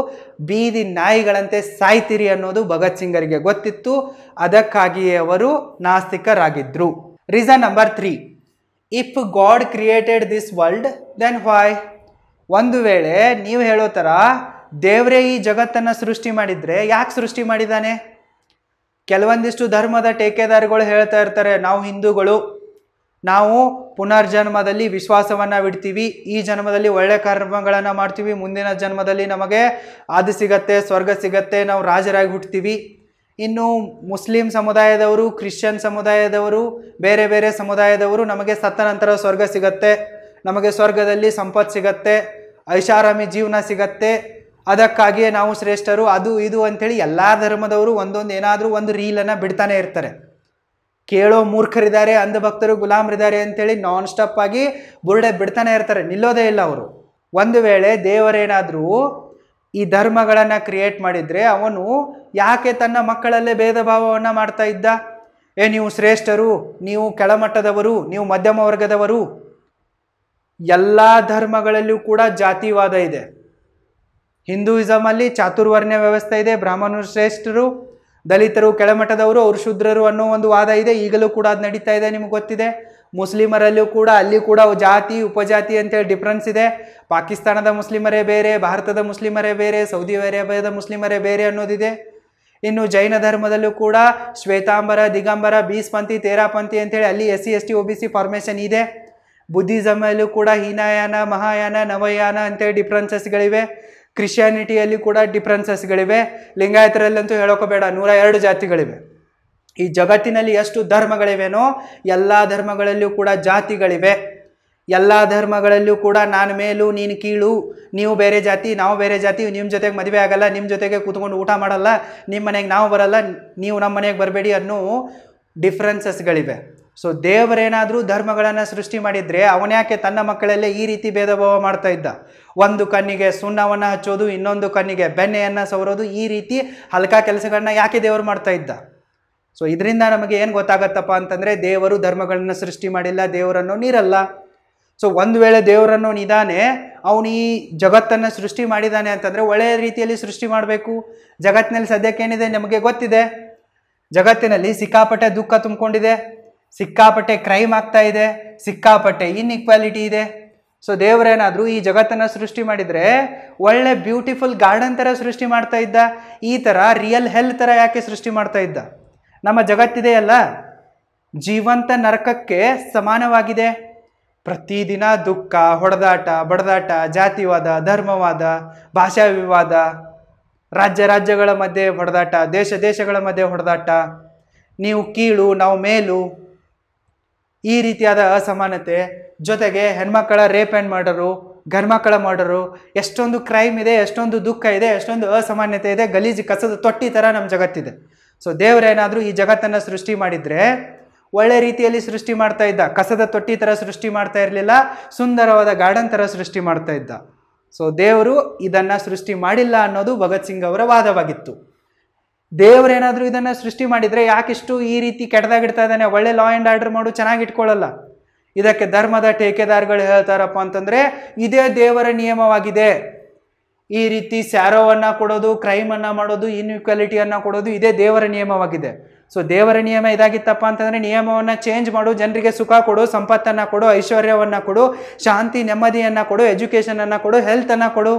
ಬೀದಿ ನಾಯಿಗಳಂತೆ ಸಾಯ್ತೀರಿ ಅನ್ನೋದು ಭಗತ್ ಸಿಂಗರಿಗೆ ಗೊತ್ತಿತ್ತು. ಅದಕ್ಕಾಗಿಯೇ ಅವರು ನಾಸ್ತಿಕರಾಗಿದ್ದರು. Reason number 3, if god created this world then why? ಒಂದು ವೇಳೆ ನೀವು ಹೇಳೋ ಥರ ದೇವರೇ ಈ ಜಗತ್ತನ್ನು ಸೃಷ್ಟಿ ಮಾಡಿದರೆ ಯಾಕೆ ಸೃಷ್ಟಿ ಮಾಡಿದ್ದಾನೆ? ಕೆಲವೊಂದಿಷ್ಟು ಧರ್ಮದ ಟೇಕೆದಾರಿಗಳು ಹೇಳ್ತಾ ಇರ್ತಾರೆ, ನಾವು ಹಿಂದೂಗಳು, ನಾವು ಪುನರ್ಜನ್ಮದಲ್ಲಿ ವಿಶ್ವಾಸವನ್ನು ಬಿಡ್ತೀವಿ, ಈ ಜನ್ಮದಲ್ಲಿ ಒಳ್ಳೆ ಕರ್ಮಗಳನ್ನು ಮಾಡ್ತೀವಿ, ಮುಂದಿನ ಜನ್ಮದಲ್ಲಿ ನಮಗೆ ಅದು ಸಿಗತ್ತೆ, ಸ್ವರ್ಗ ಸಿಗತ್ತೆ, ನಾವು ರಾಜರಾಗಿ ಹುಟ್ತೀವಿ. ಇನ್ನು ಮುಸ್ಲಿಂ ಸಮುದಾಯದವರು, ಕ್ರಿಶ್ಚಿಯನ್ ಸಮುದಾಯದವರು, ಬೇರೆ ಬೇರೆ ಸಮುದಾಯದವರು ನಮಗೆ ಸತ್ತ ನಂತರ ಸ್ವರ್ಗ ಸಿಗತ್ತೆ, ನಮಗೆ ಸ್ವರ್ಗದಲ್ಲಿ ಸಂಪತ್ತು ಸಿಗತ್ತೆ, ಐಷಾರಾಮಿ ಜೀವನ ಸಿಗತ್ತೆ, ಅದಕ್ಕಾಗಿಯೇ ನಾವು ಶ್ರೇಷ್ಠರು, ಅದು ಇದು ಅಂಥೇಳಿ ಎಲ್ಲ ಧರ್ಮದವರು ಒಂದೊಂದು ಏನಾದರೂ ಒಂದು ರೀಲನ್ನು ಬಿಡ್ತಾನೆ ಇರ್ತಾರೆ. ಕೇಳೋ ಮೂರ್ಖರಿದ್ದಾರೆ, ಅಂಧಭಕ್ತರು ಗುಲಾಮರಿದ್ದಾರೆ ಅಂತೇಳಿ ನಾನ್ ಸ್ಟಾಪ್ ಆಗಿ ಬುರುಡೆ ಬಿಡ್ತಾನೆ ಇರ್ತಾರೆ, ನಿಲ್ಲೋದೇ ಇಲ್ಲ ಅವರು. ಒಂದು ವೇಳೆ ದೇವರೇನಾದರೂ ಈ ಧರ್ಮಗಳನ್ನು ಕ್ರಿಯೇಟ್ ಮಾಡಿದರೆ ಅವನು ಯಾಕೆ ತನ್ನ ಮಕ್ಕಳಲ್ಲೇ ಭೇದ ಭಾವವನ್ನು ಮಾಡ್ತಾ ಇದ್ದ? ನೀವು ಶ್ರೇಷ್ಠರು, ನೀವು ಕೆಳಮಟ್ಟದವರು, ನೀವು ಮಧ್ಯಮ ವರ್ಗದವರು. ಎಲ್ಲ ಧರ್ಮಗಳಲ್ಲೂ ಕೂಡ ಜಾತಿವಾದ ಇದೆ. ಹಿಂದೂಯಿಸಮಲ್ಲಿ ಚಾತುರ್ವರ್ಣ್ಯ ವ್ಯವಸ್ಥೆ ಇದೆ, ಬ್ರಾಹ್ಮಣರು ಶ್ರೇಷ್ಠರು, ದಲಿತರು ಕೆಳಮಟ್ಟದವರು, ಅವರು ಶೂದ್ರರು ಅನ್ನೋ ಒಂದು ವಾದ ಇದೆ. ಈಗಲೂ ಕೂಡ ಅದು ನಡೀತಾ ಇದೆ, ನಿಮ್ಗೆ ಗೊತ್ತಿದೆ. ಮುಸ್ಲಿಮರಲ್ಲೂ ಕೂಡ ಅಲ್ಲಿ ಕೂಡ ಜಾತಿ ಉಪಜಾತಿ ಅಂತೇಳಿ ಡಿಫ್ರೆನ್ಸ್ ಇದೆ. ಪಾಕಿಸ್ತಾನದ ಮುಸ್ಲಿಮರೇ ಬೇರೆ, ಭಾರತದ ಮುಸ್ಲಿಮರೇ ಬೇರೆ, ಸೌದಿ ಅರೇಬಿಯಾದ ಮುಸ್ಲಿಮರೇ ಬೇರೆ ಅನ್ನೋದಿದೆ. ಇನ್ನು ಜೈನ ಧರ್ಮದಲ್ಲೂ ಕೂಡ ಶ್ವೇತಾಂಬರ, ದಿಗಂಬರ, ಬೀಸ್ಪಂಥಿ, ತೇರಾಪಂಥಿ ಅಂತೇಳಿ ಅಲ್ಲಿ SC ST OBC ಫಾರ್ಮೇಷನ್ ಇದೆ. ಬುದ್ಧಿಸಮಲ್ಲೂ ಕೂಡ ಹೀನಯಾನ, ಮಹಾಯಾನ, ನವಯಾನ ಅಂತೇಳಿ ಡಿಫ್ರೆನ್ಸಸ್ಗಳಿವೆ. ಕ್ರಿಶ್ಚಿಯಾನಿಟಿಯಲ್ಲಿ ಕೂಡ ಡಿಫ್ರೆನ್ಸಸ್ಗಳಿವೆ. ಲಿಂಗಾಯತರಲ್ಲಂತೂ ಹೇಳೋಕೋಬೇಡ, 102 ಜಾತಿಗಳಿವೆ. ಈ ಜಗತ್ತಿನಲ್ಲಿ ಎಷ್ಟು ಧರ್ಮಗಳಿವೆನೋ ಎಲ್ಲ ಧರ್ಮಗಳಲ್ಲೂ ಕೂಡ ಜಾತಿಗಳಿವೆ. ಎಲ್ಲ ಧರ್ಮಗಳಲ್ಲೂ ಕೂಡ ನಾನು ಮೇಲು ನೀನು ಕೀಳು, ನೀವು ಬೇರೆ ಜಾತಿ ನಾವು ಬೇರೆ ಜಾತಿ, ನಿಮ್ಮ ಜೊತೆಗೆ ಮದುವೆ ಆಗಲ್ಲ, ನಿಮ್ಮ ಜೊತೆಗೆ ಕೂತ್ಕೊಂಡು ಊಟ ಮಾಡಲ್ಲ, ನಿಮ್ಮ ಮನೆಗೆ ನಾವು ಬರಲ್ಲ, ನೀವು ನಮ್ಮ ಮನೆಗೆ ಬರಬೇಡಿ ಅನ್ನೋ ಡಿಫ್ರೆನ್ಸಸ್ಗಳಿವೆ. ಸೊ ದೇವರೇನಾದರೂ ಧರ್ಮಗಳನ್ನು ಸೃಷ್ಟಿ ಮಾಡಿದರೆ ಅವನ್ಯಾಕೆ ತನ್ನ ಮಕ್ಕಳಲ್ಲೇ ಈ ರೀತಿ ಭೇದ ಭಾವ ಮಾಡ್ತಾ ಇದ್ದ? ಒಂದು ಕಣ್ಣಿಗೆ ಸುಣ್ಣವನ್ನು ಹಚ್ಚೋದು, ಇನ್ನೊಂದು ಕಣ್ಣಿಗೆ ಬೆಣ್ಣೆಯನ್ನು ಸವರೋದು, ಈ ರೀತಿ ಹಲ್ಕಾ ಕೆಲಸಗಳನ್ನ ಯಾಕೆ ದೇವರು ಮಾಡ್ತಾ ಇದ್ದ? ಸೊ ಇದರಿಂದ ನಮಗೆ ಏನು ಗೊತ್ತಾಗತ್ತಪ್ಪ ಅಂತಂದರೆ ದೇವರು ಧರ್ಮಗಳನ್ನು ಸೃಷ್ಟಿ ಮಾಡಿಲ್ಲ, ದೇವರನ್ನು ನೀರಲ್ಲ. ಸೊ ಒಂದು ವೇಳೆ ದೇವರನ್ನು ನಿಧಾನೆ ಅವನು ಈ ಜಗತ್ತನ್ನು ಸೃಷ್ಟಿ ಮಾಡಿದ್ದಾನೆ ಅಂತಂದರೆ ಒಳ್ಳೆಯ ರೀತಿಯಲ್ಲಿ ಸೃಷ್ಟಿ ಮಾಡಬೇಕು. ಜಗತ್ತಿನಲ್ಲಿ ಸದ್ಯಕ್ಕೇನಿದೆ ನಮಗೆ ಗೊತ್ತಿದೆ. ಜಗತ್ತಿನಲ್ಲಿ ಸಿಕ್ಕಾಪಟ್ಟೆ ದುಃಖ ತುಂಬಿಕೊಂಡಿದೆ, ಸಿಕ್ಕಾಪಟ್ಟೆ ಕ್ರೈಮ್ ಆಗ್ತಾ ಇದೆ, ಸಿಕ್ಕಾಪಟ್ಟೆ ಇನ್ಇಕ್ವಾಲಿಟಿ ಇದೆ. ಸೊ ದೇವರೇನಾದರೂ ಈ ಜಗತ್ತನ್ನು ಸೃಷ್ಟಿ ಮಾಡಿದರೆ ಒಳ್ಳೆ ಬ್ಯೂಟಿಫುಲ್ ಗಾರ್ಡನ್ ಥರ ಸೃಷ್ಟಿ ಮಾಡ್ತಾ ಇದ್ದ. ಈ ಥರ ರಿಯಲ್ ಹೆಲ್ತ್ ಥರ ಯಾಕೆ ಸೃಷ್ಟಿ ಮಾಡ್ತಾ ಇದ್ದ? ನಮ್ಮ ಜಗತ್ತಿದೆಯಲ್ಲ ಜೀವಂತ ನರಕಕ್ಕೆ ಸಮಾನವಾಗಿದೆ. ಪ್ರತಿದಿನ ದುಃಖ, ಹೊಡೆದಾಟ, ಬಡದಾಟ, ಜಾತಿವಾದ, ಧರ್ಮವಾದ, ಭಾಷಾ ವಿವಾದ, ರಾಜ್ಯಗಳ ಮಧ್ಯೆ ಹೊಡೆದಾಟ, ದೇಶಗಳ ಮಧ್ಯೆ ಹೊಡೆದಾಟ, ನೀವು ಕೀಳು ನಾವು ಮೇಲು, ಈ ರೀತಿಯಾದ ಅಸಮಾನತೆ, ಜೊತೆಗೆ ಹೆಣ್ಮಕ್ಕಳ ರೇಪ್ ಆ್ಯಂಡ್ ಮರ್ಡರು, ಗಂಡ್ಮಕ್ಕಳ ಮರ್ಡರು, ಎಷ್ಟೊಂದು ಕ್ರೈಮ್ ಇದೆ, ಎಷ್ಟೊಂದು ದುಃಖ ಇದೆ, ಎಷ್ಟೊಂದು ಅಸಮಾನತೆ ಇದೆ, ಗಲೀಜು ಕಸದ ತೊಟ್ಟಿ ಥರ ನಮ್ಮ ಜಗತ್ತಿದೆ. ಸೊ ದೇವರೇನಾದರೂ ಈ ಜಗತ್ತನ್ನು ಸೃಷ್ಟಿ ಮಾಡಿದರೆ ಒಳ್ಳೆ ರೀತಿಯಲ್ಲಿ ಸೃಷ್ಟಿ ಮಾಡ್ತಾ ಇದ್ದ. ಕಸದ ತೊಟ್ಟಿ ಥರ ಸೃಷ್ಟಿ ಮಾಡ್ತಾ ಇರಲಿಲ್ಲ, ಸುಂದರವಾದ ಗಾರ್ಡನ್ ಥರ ಸೃಷ್ಟಿ ಮಾಡ್ತಾ ಇದ್ದ. ಸೊ ದೇವರು ಇದನ್ನು ಸೃಷ್ಟಿ ಮಾಡಿಲ್ಲ ಅನ್ನೋದು ಭಗತ್ ಸಿಂಗ್ ಅವರ ವಾದವಾಗಿತ್ತು. ದೇವರೇನಾದರೂ ಇದನ್ನು ಸೃಷ್ಟಿ ಮಾಡಿದರೆ ಯಾಕಿಷ್ಟು ಈ ರೀತಿ ಕೆಟ್ಟದಾಗಿಡ್ತಾ ಇದ್ದಾನೆ? ಒಳ್ಳೆ ಲಾ ಆ್ಯಂಡ್ ಆರ್ಡರ್ ಮಾಡು, ಚೆನ್ನಾಗಿ ಇಟ್ಕೊಳ್ಳಲ್ಲ. ಇದಕ್ಕೆ ಧರ್ಮದ ಟೇಕೆದಾರ್ಗಳು ಹೇಳ್ತಾರಪ್ಪ ಅಂತಂದರೆ ಇದೇ ದೇವರ ನಿಯಮವಾಗಿದೆ. ಈ ರೀತಿ ಸ್ಯಾರೋವನ್ನು ಕೊಡೋದು, ಕ್ರೈಮನ್ನು ಮಾಡೋದು, ಇನ್ಇಕ್ವಾಲಿಟಿಯನ್ನು ಕೊಡೋದು ಇದೇ ದೇವರ ನಿಯಮವಾಗಿದೆ. ಸೊ ದೇವರ ನಿಯಮ ಇದಾಗಿತ್ತಪ್ಪ ಅಂತಂದರೆ ನಿಯಮವನ್ನು ಚೇಂಜ್ ಮಾಡು, ಜನರಿಗೆ ಸುಖ ಕೊಡು, ಸಂಪತ್ತನ್ನು ಕೊಡು, ಐಶ್ವರ್ಯವನ್ನು ಕೊಡು, ಶಾಂತಿ ನೆಮ್ಮದಿಯನ್ನು ಕೊಡು, ಎಜುಕೇಷನನ್ನು ಕೊಡು, ಹೆಲ್ತನ್ನು ಕೊಡು.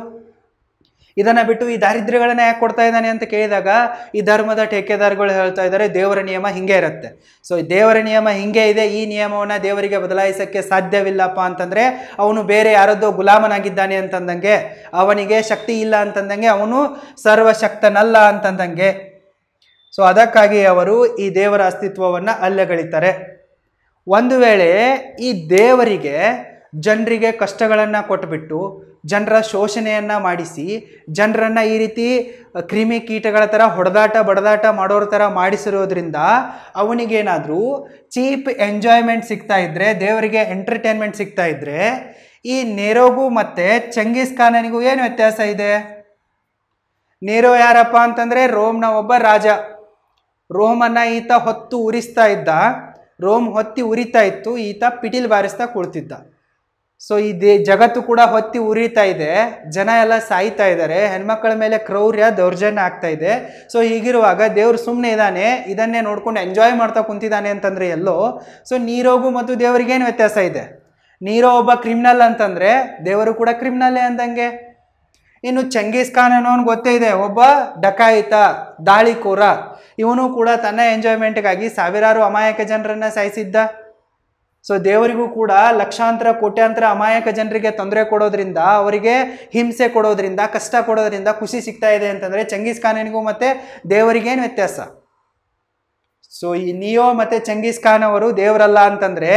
ಇದನ್ನು ಬಿಟ್ಟು ಈ ದಾರಿದ್ರ್ಯಗಳನ್ನು ಯಾಕೆ ಕೊಡ್ತಾ ಇದ್ದಾನೆ ಅಂತ ಕೇಳಿದಾಗ ಈ ಧರ್ಮದ ಟೇಕೆದಾರ್ಗಳು ಹೇಳ್ತಾ ಇದ್ದಾರೆ ದೇವರ ನಿಯಮ ಹಿಂಗೆ ಇರುತ್ತೆ. ಸೊ ದೇವರ ನಿಯಮ ಹಿಂಗೆ ಇದೆ, ಈ ನಿಯಮವನ್ನು ದೇವರಿಗೆ ಬದಲಾಯಿಸೋಕ್ಕೆ ಸಾಧ್ಯವಿಲ್ಲಪ್ಪ ಅಂತಂದರೆ ಅವನು ಬೇರೆ ಯಾರದ್ದೋ ಗುಲಾಮನಾಗಿದ್ದಾನೆ ಅಂತಂದಂಗೆ, ಅವನಿಗೆ ಶಕ್ತಿ ಇಲ್ಲ ಅಂತಂದಂಗೆ, ಅವನು ಸರ್ವಶಕ್ತನಲ್ಲ ಅಂತಂದಂಗೆ. ಸೊ ಅದಕ್ಕಾಗಿ ಅವರು ಈ ದೇವರ ಅಸ್ತಿತ್ವವನ್ನು ಅಲ್ಲಗಳಿತಾರೆ. ಒಂದು ವೇಳೆ ಈ ದೇವರಿಗೆ ಜನರಿಗೆ ಕಷ್ಟಗಳನ್ನು ಕೊಟ್ಟುಬಿಟ್ಟು ಜನರ ಶೋಷಣೆಯನ್ನು ಮಾಡಿಸಿ ಜನರನ್ನು ಈ ರೀತಿ ಕ್ರಿಮಿ ಕೀಟಗಳ ಥರ ಹೊಡೆದಾಟ ಬಡದಾಟ ಮಾಡೋರ ಥರ ಮಾಡಿಸಿರೋದ್ರಿಂದ ಅವನಿಗೇನಾದರೂ ಚೀಪ್ ಎಂಜಾಯ್ಮೆಂಟ್ ಸಿಗ್ತಾ ಇದ್ದರೆ, ದೇವರಿಗೆ ಎಂಟರ್ಟೈನ್ಮೆಂಟ್ ಸಿಗ್ತಾ ಇದ್ದರೆ, ಈ ನೇರೋಗೂ ಮತ್ತು ಚಂಗೀಸ್ ಖಾನನಿಗೂ ಏನು ವ್ಯತ್ಯಾಸ ಇದೆ? ನೇರೋ ಯಾರಪ್ಪ ಅಂತಂದರೆ ರೋಮ್ನ ಒಬ್ಬ ರಾಜ. ರೋಮನ್ನು ಈತ ಹೊತ್ತು ಉರಿಸ್ತಾ ಇದ್ದ, ರೋಮ್ ಹೊತ್ತಿ ಉರಿತಾ ಇತ್ತು, ಈತ ಪಿಟೀಲ್ ಬಾರಿಸ್ತಾ ಕುಳ್ತಿದ್ದ. ಸೊ ಈ ಜಗತ್ತು ಕೂಡ ಹೊತ್ತಿ ಉರಿತಾ ಇದೆ, ಜನ ಎಲ್ಲ ಸಾಯ್ತಾ ಇದ್ದಾರೆ, ಹೆಣ್ಮಕ್ಳ ಮೇಲೆ ಕ್ರೌರ್ಯ ದೌರ್ಜನ್ಯ ಆಗ್ತಾ ಇದೆ. ಸೊ ಹೀಗಿರುವಾಗ ದೇವ್ರು ಸುಮ್ಮನೆ ಇದ್ದಾನೆ, ಇದನ್ನೇ ನೋಡ್ಕೊಂಡು ಎಂಜಾಯ್ ಮಾಡ್ತಾ ಕುಂತಿದ್ದಾನೆ ಅಂತಂದರೆ ಎಲ್ಲೋ. ಸೊ ನೀರೋಗೂ ಮತ್ತು ದೇವರಿಗೇನು ವ್ಯತ್ಯಾಸ ಇದೆ? ನೀರೋ ಒಬ್ಬ ಕ್ರಿಮಿನಲ್ ಅಂತಂದರೆ ದೇವರು ಕೂಡ ಕ್ರಿಮಿನಲ್ಲೇ ಅಂದಂಗೆ. ಇನ್ನು ಚಂಗೀಸ್ ಖಾನ್ ಅನ್ನೋನು ಗೊತ್ತೇ ಇದೆ, ಒಬ್ಬ ಡಕಾಯಿತ, ದಾಳಿಕೋರ. ಇವನು ಕೂಡ ತನ್ನ ಎಂಜಾಯ್ಮೆಂಟ್ಗಾಗಿ ಸಾವಿರಾರು ಅಮಾಯಕ ಜನರನ್ನು ಸಾಯಿಸಿದ್ದ. ಸೊ ದೇವರಿಗೂ ಕೂಡ ಲಕ್ಷಾಂತರ ಕೋಟ್ಯಾಂತರ ಅಮಾಯಕ ಜನರಿಗೆ ತೊಂದರೆ ಕೊಡೋದ್ರಿಂದ, ಅವರಿಗೆ ಹಿಂಸೆ ಕೊಡೋದ್ರಿಂದ, ಕಷ್ಟ ಕೊಡೋದ್ರಿಂದ ಖುಷಿ ಸಿಗ್ತಾ ಇದೆ ಅಂತಂದರೆ ಚಂಗೀಸ್ ಖಾನಿಗೂ ಮತ್ತು ದೇವರಿಗೇನು ವ್ಯತ್ಯಾಸ? ಸೊ ಈ ನಿಯೋ ಮತ್ತು ಚಂಗೀಸ್ ಖಾನ್ ಅವರು ದೇವರಲ್ಲ ಅಂತಂದರೆ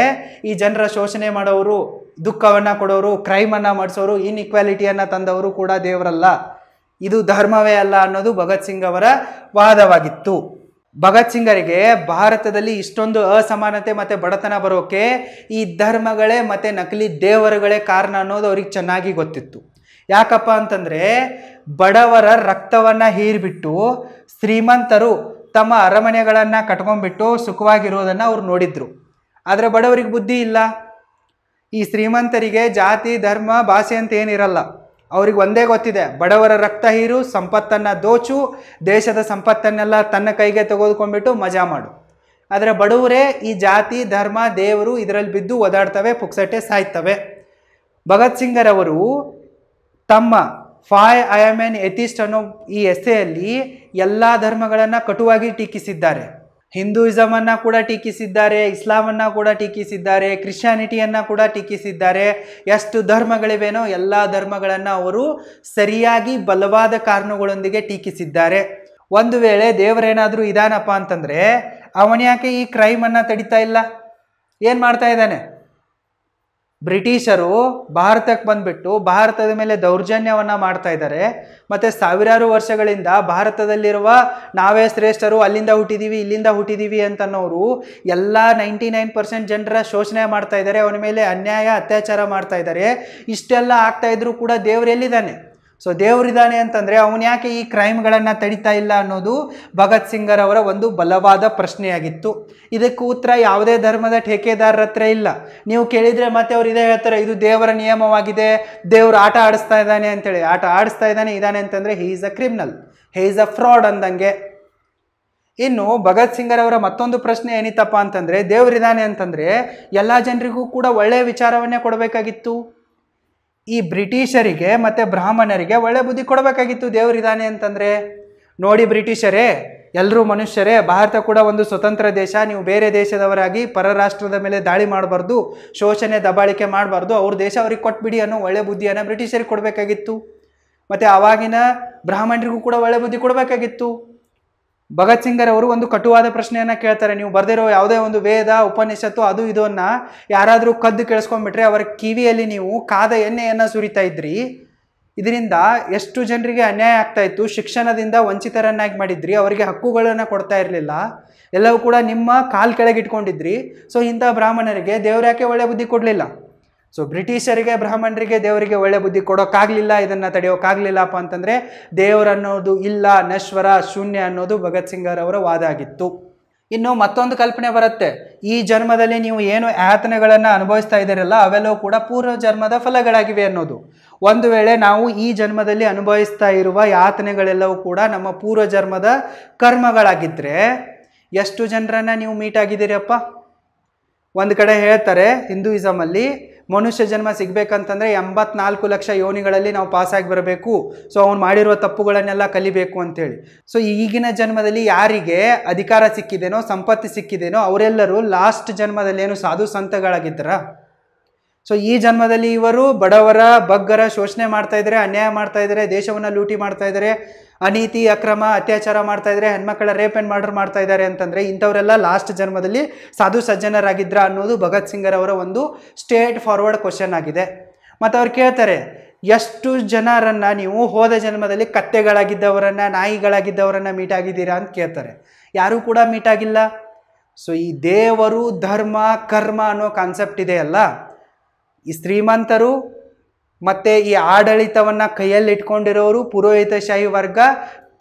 ಈ ಜನರ ಶೋಷಣೆ ಮಾಡೋರು, ದುಃಖವನ್ನು ಕೊಡೋರು, ಕ್ರೈಮನ್ನು ಮಾಡಿಸೋರು, ಇನ್ಇಕ್ವಾಲಿಟಿಯನ್ನು ತಂದವರು ಕೂಡ ದೇವರಲ್ಲ. ಇದು ಧರ್ಮವೇ ಅಲ್ಲ ಅನ್ನೋದು ಭಗತ್ ಸಿಂಗ್ ಅವರ ವಾದವಾಗಿತ್ತು. ಭಗತ್ ಸಿಂಗರಿಗೆ ಭಾರತದಲ್ಲಿ ಇಷ್ಟೊಂದು ಅಸಮಾನತೆ ಮತ್ತು ಬಡತನ ಬರೋಕೆ ಈ ಧರ್ಮಗಳೇ ಮತ್ತು ನಕಲಿ ದೇವರುಗಳೇ ಕಾರಣ ಅನ್ನೋದು ಅವ್ರಿಗೆ ಚೆನ್ನಾಗಿ ಗೊತ್ತಿತ್ತು. ಯಾಕಪ್ಪ ಅಂತಂದರೆ ಬಡವರ ರಕ್ತವನ್ನು ಹೀರಿಬಿಟ್ಟು ಶ್ರೀಮಂತರು ತಮ್ಮ ಅರಮನೆಗಳನ್ನು ಕಟ್ಕೊಂಡ್ಬಿಟ್ಟು ಸುಖವಾಗಿರೋದನ್ನು ಅವ್ರು ನೋಡಿದ್ರು. ಆದರೆ ಬಡವರಿಗೆ ಬುದ್ಧಿ ಇಲ್ಲ. ಈ ಶ್ರೀಮಂತರಿಗೆ ಜಾತಿ ಧರ್ಮ ಭಾಷೆ ಅಂತ ಏನಿರಲ್ಲ. ಅವ್ರಿಗೆ ಒಂದೇ ಗೊತ್ತಿದೆ, ಬಡವರ ರಕ್ತ ಹೀರು, ಸಂಪತ್ತನ್ನು ದೋಚು, ದೇಶದ ಸಂಪತ್ತನ್ನೆಲ್ಲ ತನ್ನ ಕೈಗೆ ತೆಗೆದುಕೊಂಡ್ಬಿಟ್ಟು ಮಜಾ ಮಾಡು. ಆದರೆ ಬಡವರೇ ಈ ಜಾತಿ ಧರ್ಮ ದೇವರು ಇದರಲ್ಲಿ ಬಿದ್ದು ಒದಾಡ್ತವೆ, ಪುಕ್ಸಟ್ಟೆ ಸಾಯ್ತವೆ. ಭಗತ್ ಸಿಂಗರವರು ತಮ್ಮ ಐ ಆಮ್ ಎನ್ ಎಥಿಸ್ಟ್ ಅನ್ನೋ ಈ ಎಸ್ಸೆಯಲ್ಲಿ ಎಲ್ಲ ಧರ್ಮಗಳನ್ನು ಕಟುವಾಗಿ ಟೀಕಿಸಿದ್ದಾರೆ. ಹಿಂದೂಯಿಸಮನ್ನು ಕೂಡ ಟೀಕಿಸಿದ್ದಾರೆ, ಇಸ್ಲಾಮನ್ನು ಕೂಡ ಟೀಕಿಸಿದ್ದಾರೆ, ಕ್ರಿಶ್ಚಿಯಾನಿಟಿಯನ್ನು ಕೂಡ ಟೀಕಿಸಿದ್ದಾರೆ. ಎಷ್ಟು ಧರ್ಮಗಳಿವೆನೋ ಎಲ್ಲ ಧರ್ಮಗಳನ್ನು ಅವರು ಸರಿಯಾಗಿ ಬಲವಾದ ಕಾರಣಗಳೊಂದಿಗೆ ಟೀಕಿಸಿದ್ದಾರೆ. ಒಂದು ವೇಳೆ ದೇವರೇನಾದರೂ ಇದಾನಪ್ಪ ಅಂತಂದರೆ ಅವನ್ಯಾಕೆ ಈ ಕ್ರೈಮನ್ನು ತಡಿತಾ ಇಲ್ಲ? ಏನು ಮಾಡ್ತಾ ಇದ್ದಾನೆ? ಬ್ರಿಟಿಷರು ಭಾರತಕ್ಕೆ ಬಂದುಬಿಟ್ಟು ಭಾರತದ ಮೇಲೆ ದೌರ್ಜನ್ಯವನ್ನು ಮಾಡ್ತಾ ಇದ್ದಾರೆ. ಮತ್ತು ಸಾವಿರಾರು ವರ್ಷಗಳಿಂದ ಭಾರತದಲ್ಲಿರುವ ನಾವೇ ಶ್ರೇಷ್ಠರು, ಅಲ್ಲಿಂದ ಹುಟ್ಟಿದ್ದೀವಿ ಇಲ್ಲಿಂದ ಹುಟ್ಟಿದ್ದೀವಿ ಅಂತನೋರು ಎಲ್ಲ 99% ಜನರ ಶೋಷಣೆ ಮಾಡ್ತಾ ಇದ್ದಾರೆ, ಅವನ ಮೇಲೆ ಅನ್ಯಾಯ ಅತ್ಯಾಚಾರ ಮಾಡ್ತಾ ಇದ್ದಾರೆ. ಇಷ್ಟೆಲ್ಲ ಆಗ್ತಾ ಇದ್ರೂ ಕೂಡ ದೇವ್ರು ಎಲ್ಲಿದ್ದಾನೆ? ಸೊ ದೇವರಿದ್ದಾನೆ ಅಂತಂದರೆ ಅವನು ಯಾಕೆ ಈ ಕ್ರೈಮ್ಗಳನ್ನು ತಡಿತಾ ಇಲ್ಲ ಅನ್ನೋದು ಭಗತ್ ಸಿಂಗರವರ ಒಂದು ಬಲವಾದ ಪ್ರಶ್ನೆಯಾಗಿತ್ತು. ಇದಕ್ಕೆ ಉತ್ತರ ಯಾವುದೇ ಧರ್ಮದ ಠೇಕೆದಾರರ ಹತ್ರ ಇಲ್ಲ. ನೀವು ಕೇಳಿದರೆ ಮತ್ತೆ ಅವ್ರು ಇದೇ ಹೇಳ್ತಾರೆ, ಇದು ದೇವರ ನಿಯಮವಾಗಿದೆ, ದೇವರು ಆಟ ಆಡಿಸ್ತಾ ಇದ್ದಾನೆ ಅಂತೇಳಿ. ಆಟ ಆಡಿಸ್ತಾ ಇದ್ದಾನೆ ಅಂತಂದರೆ he is a criminal, he is a fraud ಅಂದಂಗೆ. ಇನ್ನು ಭಗತ್ ಸಿಂಗರವರ ಮತ್ತೊಂದು ಪ್ರಶ್ನೆ ಏನಿತ್ತಪ್ಪ ಅಂತಂದರೆ, ದೇವರಿದ್ದಾನೆ ಅಂತಂದರೆ ಎಲ್ಲ ಜನರಿಗೂ ಕೂಡ ಒಳ್ಳೆಯ ವಿಚಾರವನ್ನೇ ಕೊಡಬೇಕಾಗಿತ್ತು. ಈ ಬ್ರಿಟಿಷರಿಗೆ ಮತ್ತು ಬ್ರಾಹ್ಮಣರಿಗೆ ಒಳ್ಳೆ ಬುದ್ಧಿ ಕೊಡಬೇಕಾಗಿತ್ತು ದೇವರಿದ್ದಾನೆ ಅಂತಂದರೆ. ನೋಡಿ ಬ್ರಿಟಿಷರೇ, ಎಲ್ಲರೂ ಮನುಷ್ಯರೇ, ಭಾರತ ಕೂಡ ಒಂದು ಸ್ವತಂತ್ರ ದೇಶ, ನೀವು ಬೇರೆ ದೇಶದವರಾಗಿ ಪರರಾಷ್ಟ್ರದ ಮೇಲೆ ದಾಳಿ ಮಾಡಬಾರ್ದು, ಶೋಷಣೆ ದಬ್ಬಾಳಿಕೆ ಮಾಡಬಾರ್ದು, ಅವ್ರ ದೇಶ ಅವ್ರಿಗೆ ಕೊಟ್ಬಿಡಿ ಅನ್ನೋ ಒಳ್ಳೆ ಬುದ್ಧಿಯನ್ನು ಬ್ರಿಟಿಷರಿಗೆ ಕೊಡಬೇಕಾಗಿತ್ತು. ಮತ್ತು ಆವಾಗಿನ ಬ್ರಾಹ್ಮಣರಿಗೂ ಕೂಡ ಒಳ್ಳೆ ಬುದ್ಧಿ ಕೊಡಬೇಕಾಗಿತ್ತು. ಭಗತ್ ಸಿಂಗರವರು ಒಂದು ಕಟುವಾದ ಪ್ರಶ್ನೆಯನ್ನು ಕೇಳ್ತಾರೆ. ನೀವು ಬರೆದಿರೋ ಯಾವುದೇ ಒಂದು ವೇದ ಉಪನಿಷತ್ತು ಅದು ಇದನ್ನು ಯಾರಾದರೂ ಕದ್ದು ಕೇಳಿಸ್ಕೊಂಡ್ಬಿಟ್ರೆ ಅವರ ಕಿವಿಯಲ್ಲಿ ನೀವು ಕಾದ ಎಣ್ಣೆಯನ್ನು ಸುರಿತಾ ಇದ್ರಿ. ಇದರಿಂದ ಎಷ್ಟು ಜನರಿಗೆ ಅನ್ಯಾಯ ಆಗ್ತಾ ಇತ್ತು, ಶಿಕ್ಷಣದಿಂದ ವಂಚಿತರನ್ನಾಗಿ ಮಾಡಿದ್ರಿ, ಅವರಿಗೆ ಹಕ್ಕುಗಳನ್ನು ಕೊಡ್ತಾ ಇರಲಿಲ್ಲ, ಎಲ್ಲವೂ ಕೂಡ ನಿಮ್ಮ ಕಾಲು ಕೆಳಗೆ ಇಟ್ಕೊಂಡಿದ್ರಿ. ಸೊ ಇಂಥ ಬ್ರಾಹ್ಮಣರಿಗೆ ದೇವ್ರು ಯಾಕೆ ಒಳ್ಳೆ ಬುದ್ಧಿ ಕೊಡಲಿಲ್ಲ? ಸೊ ಬ್ರಿಟಿಷರಿಗೆ ಬ್ರಾಹ್ಮಣರಿಗೆ ದೇವರಿಗೆ ಒಳ್ಳೆ ಬುದ್ಧಿ ಕೊಡೋಕ್ಕಾಗಲಿಲ್ಲ, ಇದನ್ನು ತಡೆಯೋಕ್ಕಾಗಲಿಲ್ಲಪ್ಪ ಅಂತಂದರೆ ದೇವರನ್ನೋದು ಇಲ್ಲ, ನಶ್ವರ, ಶೂನ್ಯ ಅನ್ನೋದು ಭಗತ್ ಸಿಂಗರವರ ವಾದ ಆಗಿತ್ತು. ಇನ್ನು ಮತ್ತೊಂದು ಕಲ್ಪನೆ ಬರುತ್ತೆ, ಈ ಜನ್ಮದಲ್ಲಿ ನೀವು ಏನು ಯಾತನೆಗಳನ್ನು ಅನುಭವಿಸ್ತಾ ಇದ್ದೀರಲ್ಲ ಅವೆಲ್ಲವೂ ಕೂಡ ಪೂರ್ವ ಜನ್ಮದ ಫಲಗಳಾಗಿವೆ ಅನ್ನೋದು. ಒಂದು ವೇಳೆ ನಾವು ಈ ಜನ್ಮದಲ್ಲಿ ಅನುಭವಿಸ್ತಾ ಇರುವ ಯಾತನೆಗಳೆಲ್ಲವೂ ಕೂಡ ನಮ್ಮ ಪೂರ್ವ ಜನ್ಮದ ಕರ್ಮಗಳಾಗಿದ್ದರೆ ಎಷ್ಟು ಜನರನ್ನು ನೀವು ಮೀಟ್ ಆಗಿದ್ದೀರಪ್ಪ? ಒಂದು ಕಡೆ ಹೇಳ್ತಾರೆ ಹಿಂದೂಯಿಸಮಲ್ಲಿ ಮನುಷ್ಯ ಜನ್ಮ ಸಿಗಬೇಕಂತಂದರೆ 84 ಲಕ್ಷ ಯೋನಿಗಳಲ್ಲಿ ನಾವು ಪಾಸಾಗಿ ಬರಬೇಕು. ಸೊ ಅವ್ನು ಮಾಡಿರುವ ತಪ್ಪುಗಳನ್ನೆಲ್ಲ ಕಲಿಬೇಕು ಅಂತೇಳಿ. ಸೊ ಈಗಿನ ಜನ್ಮದಲ್ಲಿ ಯಾರಿಗೆ ಅಧಿಕಾರ ಸಿಕ್ಕಿದೇನೋ, ಸಂಪತ್ತಿ ಸಿಕ್ಕಿದೇನೋ ಅವರೆಲ್ಲರೂ ಲಾಸ್ಟ್ ಜನ್ಮದಲ್ಲಿ ಏನು ಸಾಧು ಸಂತಗಳಾಗಿದ್ದರ? ಸೊ ಈ ಜನ್ಮದಲ್ಲಿ ಇವರು ಬಡವರ ಬಗ್ಗರ ಶೋಷಣೆ ಮಾಡ್ತಾ ಇದ್ದಾರೆ, ಅನ್ಯಾಯ ಮಾಡ್ತಾ ಇದ್ದಾರೆ, ದೇಶವನ್ನು ಲೂಟಿ ಮಾಡ್ತಾ ಇದ್ದಾರೆ, ಅನೀತಿ ಅಕ್ರಮ ಅತ್ಯಾಚಾರ ಮಾಡ್ತಾ ಇದ್ದಾರೆ, ಹೆಣ್ಮಕ್ಕಳ ರೇಪ್ ಆ್ಯಂಡ್ ಮರ್ಡರ್ ಮಾಡ್ತಾ ಇದ್ದಾರೆ ಅಂತಂದರೆ ಇಂಥವರೆಲ್ಲ ಲಾಸ್ಟ್ ಜನ್ಮದಲ್ಲಿ ಸಾಧು ಸಜ್ಜನರಾಗಿದ್ರ ಅನ್ನೋದು ಭಗತ್ ಸಿಂಗರವರ ಒಂದು ಸ್ಟೇಟ್ ಫಾರ್ವರ್ಡ್ ಕ್ವಶನ್ ಆಗಿದೆ. ಮತ್ತು ಅವ್ರು ಕೇಳ್ತಾರೆ, ಎಷ್ಟು ಜನರನ್ನು ನೀವು ಹೋದ ಜನ್ಮದಲ್ಲಿ ಕತ್ತೆಗಳಾಗಿದ್ದವರನ್ನು, ನಾಯಿಗಳಾಗಿದ್ದವರನ್ನು ಮೀಟ್ ಆಗಿದ್ದೀರಾ ಅಂತ ಕೇಳ್ತಾರೆ. ಯಾರೂ ಕೂಡ ಮೀಟ್ ಆಗಿಲ್ಲ. ಸೊ ಈ ದೇವರು ಧರ್ಮ ಕರ್ಮ ಅನ್ನೋ ಕಾನ್ಸೆಪ್ಟ್ ಇದೆಯಲ್ಲ, ಈ ಶ್ರೀಮಂತರು ಮತ್ತು ಈ ಆಡಳಿತವನ್ನು ಕೈಯಲ್ಲಿ ಇಟ್ಕೊಂಡಿರೋರು ಪುರೋಹಿತಶಾಹಿ ವರ್ಗ